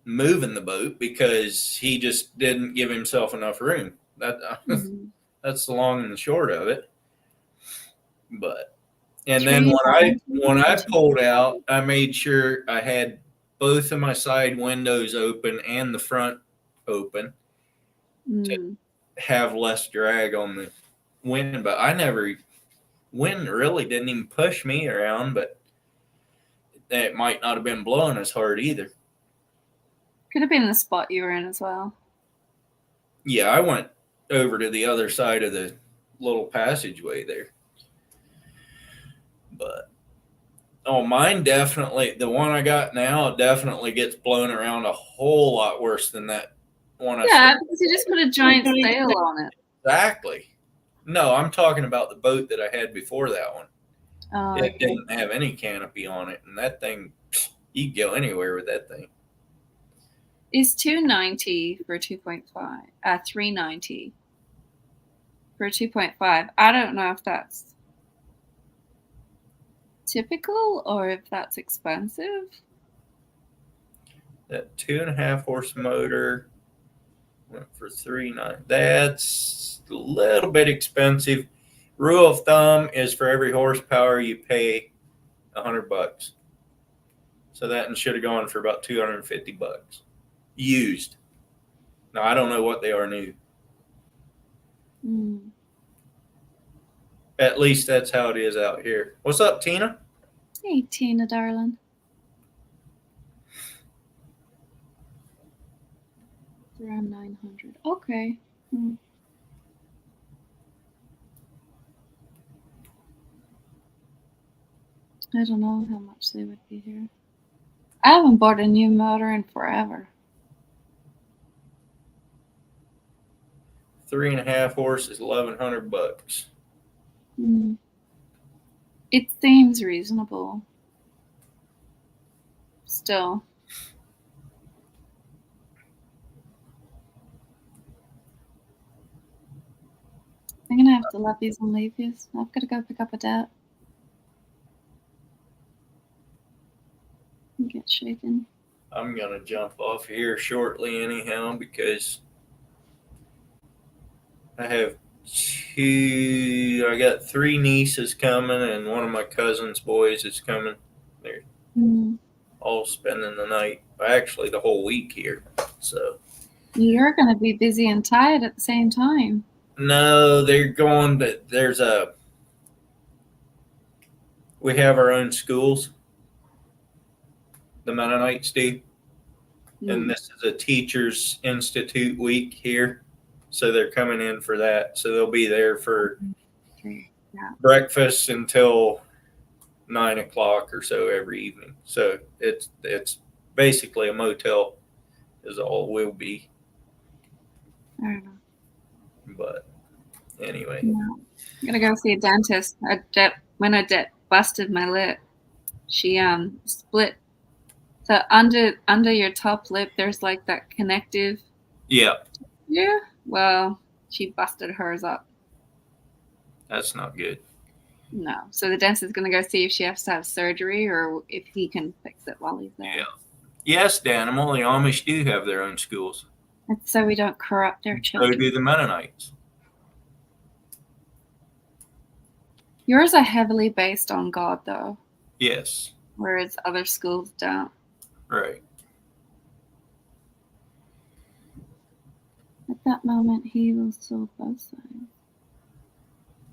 moving the boat because he just didn't give himself enough room. That's the long and the short of it. But then when I pulled out, I made sure I had both of my side windows open and the front open to have less drag on the wind. But wind really didn't even push me around, but it might not have been blowing as hard either. Could have been the spot you were in as well. Yeah, I went over to the other side of the little passageway there. But mine definitely, the one I got now, definitely gets blown around a whole lot worse than that one. Because you just put a giant sail on it. Exactly. No, I'm talking about the boat that I had before that one. Oh, It didn't have any canopy on it, and that thing, you can go anywhere with that thing. Is $290 for 2.5? 390 for 2.5. I don't know if that's typical or if that's expensive. That 2.5 horse motor went for $390. That's a little bit expensive. Rule of thumb is for every horsepower you pay $100. So that should have gone for about $250 used. Now I don't know what they are new. At least that's how it is out here. What's up, Tina? Hey, Tina, darling. It's around 900. Okay. I don't know how much they would be here. I haven't bought a new motor in forever. 3.5 horse is $1,100. It seems reasonable. Still. I'm gonna have to love these and leave these. I've got to go pick up a dad. Get shaken. I'm gonna jump off here shortly anyhow because I got 3 nieces coming and one of my cousin's boys is coming. They're all spending the night, actually the whole week here. So you're gonna be busy and tired at the same time. No, they're going to we have our own schools. The Mennonites do. And this is a Teachers Institute week here. So they're coming in for that. So they'll be there for breakfast until 9 o'clock or so every evening. So it's basically a motel is all we'll be. I don't know. But anyway. I'm gonna go see a dentist. When I busted my lip, she split. So under your top lip, there's like that connective. Yeah. Yeah. Well, she busted hers up. That's not good. No. So the dentist is going to go see if she has to have surgery or if he can fix it while he's there. Yeah. Yes, Danimal, the Amish do have their own schools. That's so we don't corrupt their children. So do the Mennonites. Yours are heavily based on God, though. Yes. Whereas other schools don't. Right. At that moment, he will saw both sides.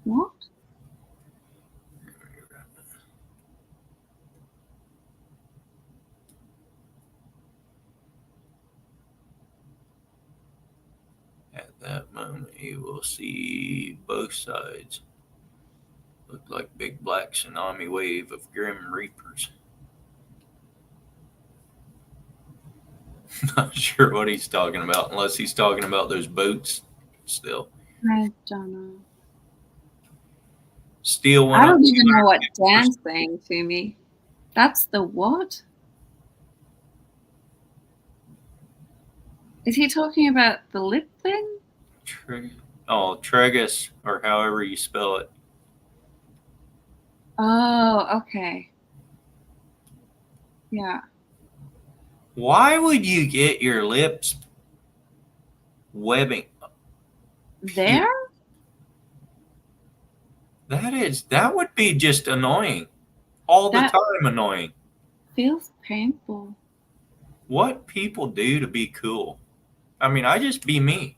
What? You will see both sides. Look like big black tsunami wave of grim reapers. Not sure what he's talking about, unless he's talking about those boats still. I don't know. Steel went I up don't even know what 250%. Dan's saying to me. That's the what? Is he talking about the lip thing? Tregus, or however you spell it. Oh, okay. Yeah. Why would you get your lips webbing? There? That would be just annoying. All the That- time annoying. Feels painful. What people do to be cool. I mean, I just be me.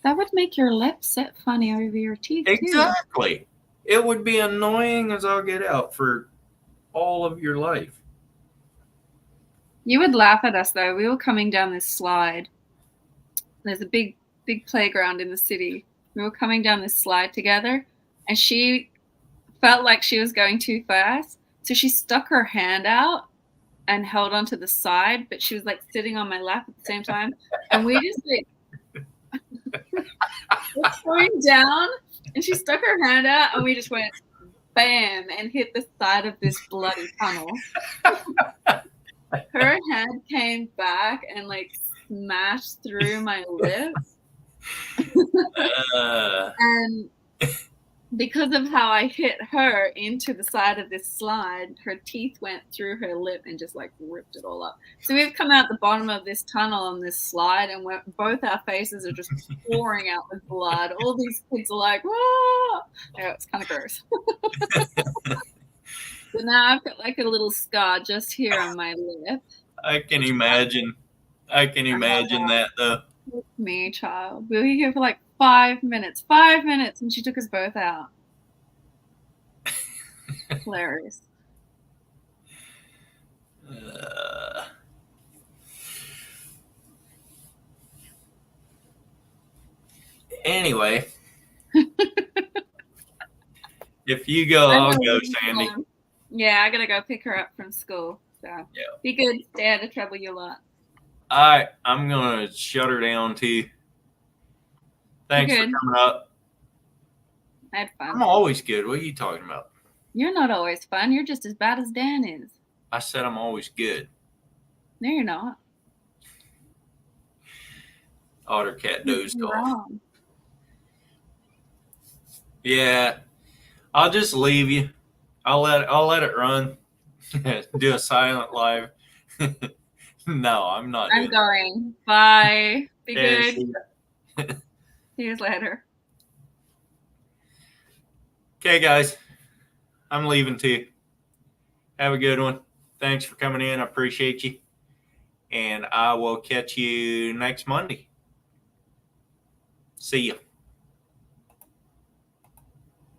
That would make your lips sit funny over your teeth, too. Exactly. It would be annoying as I'll get out for all of your life. You would laugh at us, though. We were coming down this slide. There's a big playground in the city. We were coming down this slide together, and she felt like she was going too fast. So she stuck her hand out and held onto the side, but she was like sitting on my lap at the same time. And we just like were going down, and she stuck her hand out, and we just went bam and hit the side of this bloody tunnel. Her head came back and like smashed through my lips. And because of how I hit her into the side of this slide, her teeth went through her lip and just like ripped it all up. So we've come out the bottom of this tunnel on this slide, and both our faces are just pouring out with blood. All these kids are like, whoa! Yeah, it's kind of gross. So now I've got like a little scar just here on my lip. I can imagine. That though. Me, child. We were here for like 5 minutes. 5 minutes, and she took us both out. Hilarious. Anyway. If you go, I'll go, Sandy. Yeah, I gotta go pick her up from school. So Yeah. Be good. Stay out of trouble, you lot. All right, I'm gonna shut her down too. Thanks for Good. coming up. I had fun. I'm always good. What are you talking about? You're not always fun. You're just as bad as Dan is. I said I'm always good. No, you're not. Otter cat dozed You're off. wrong. Yeah, I'll just leave you. I'll let it run. Do a silent live. No, I'm not. I'm going. Bye. Be Yeah, good. see ya. See you later. Okay, guys, I'm leaving too. Have a good one. Thanks for coming in. I appreciate you. And I will catch you next Monday. See ya.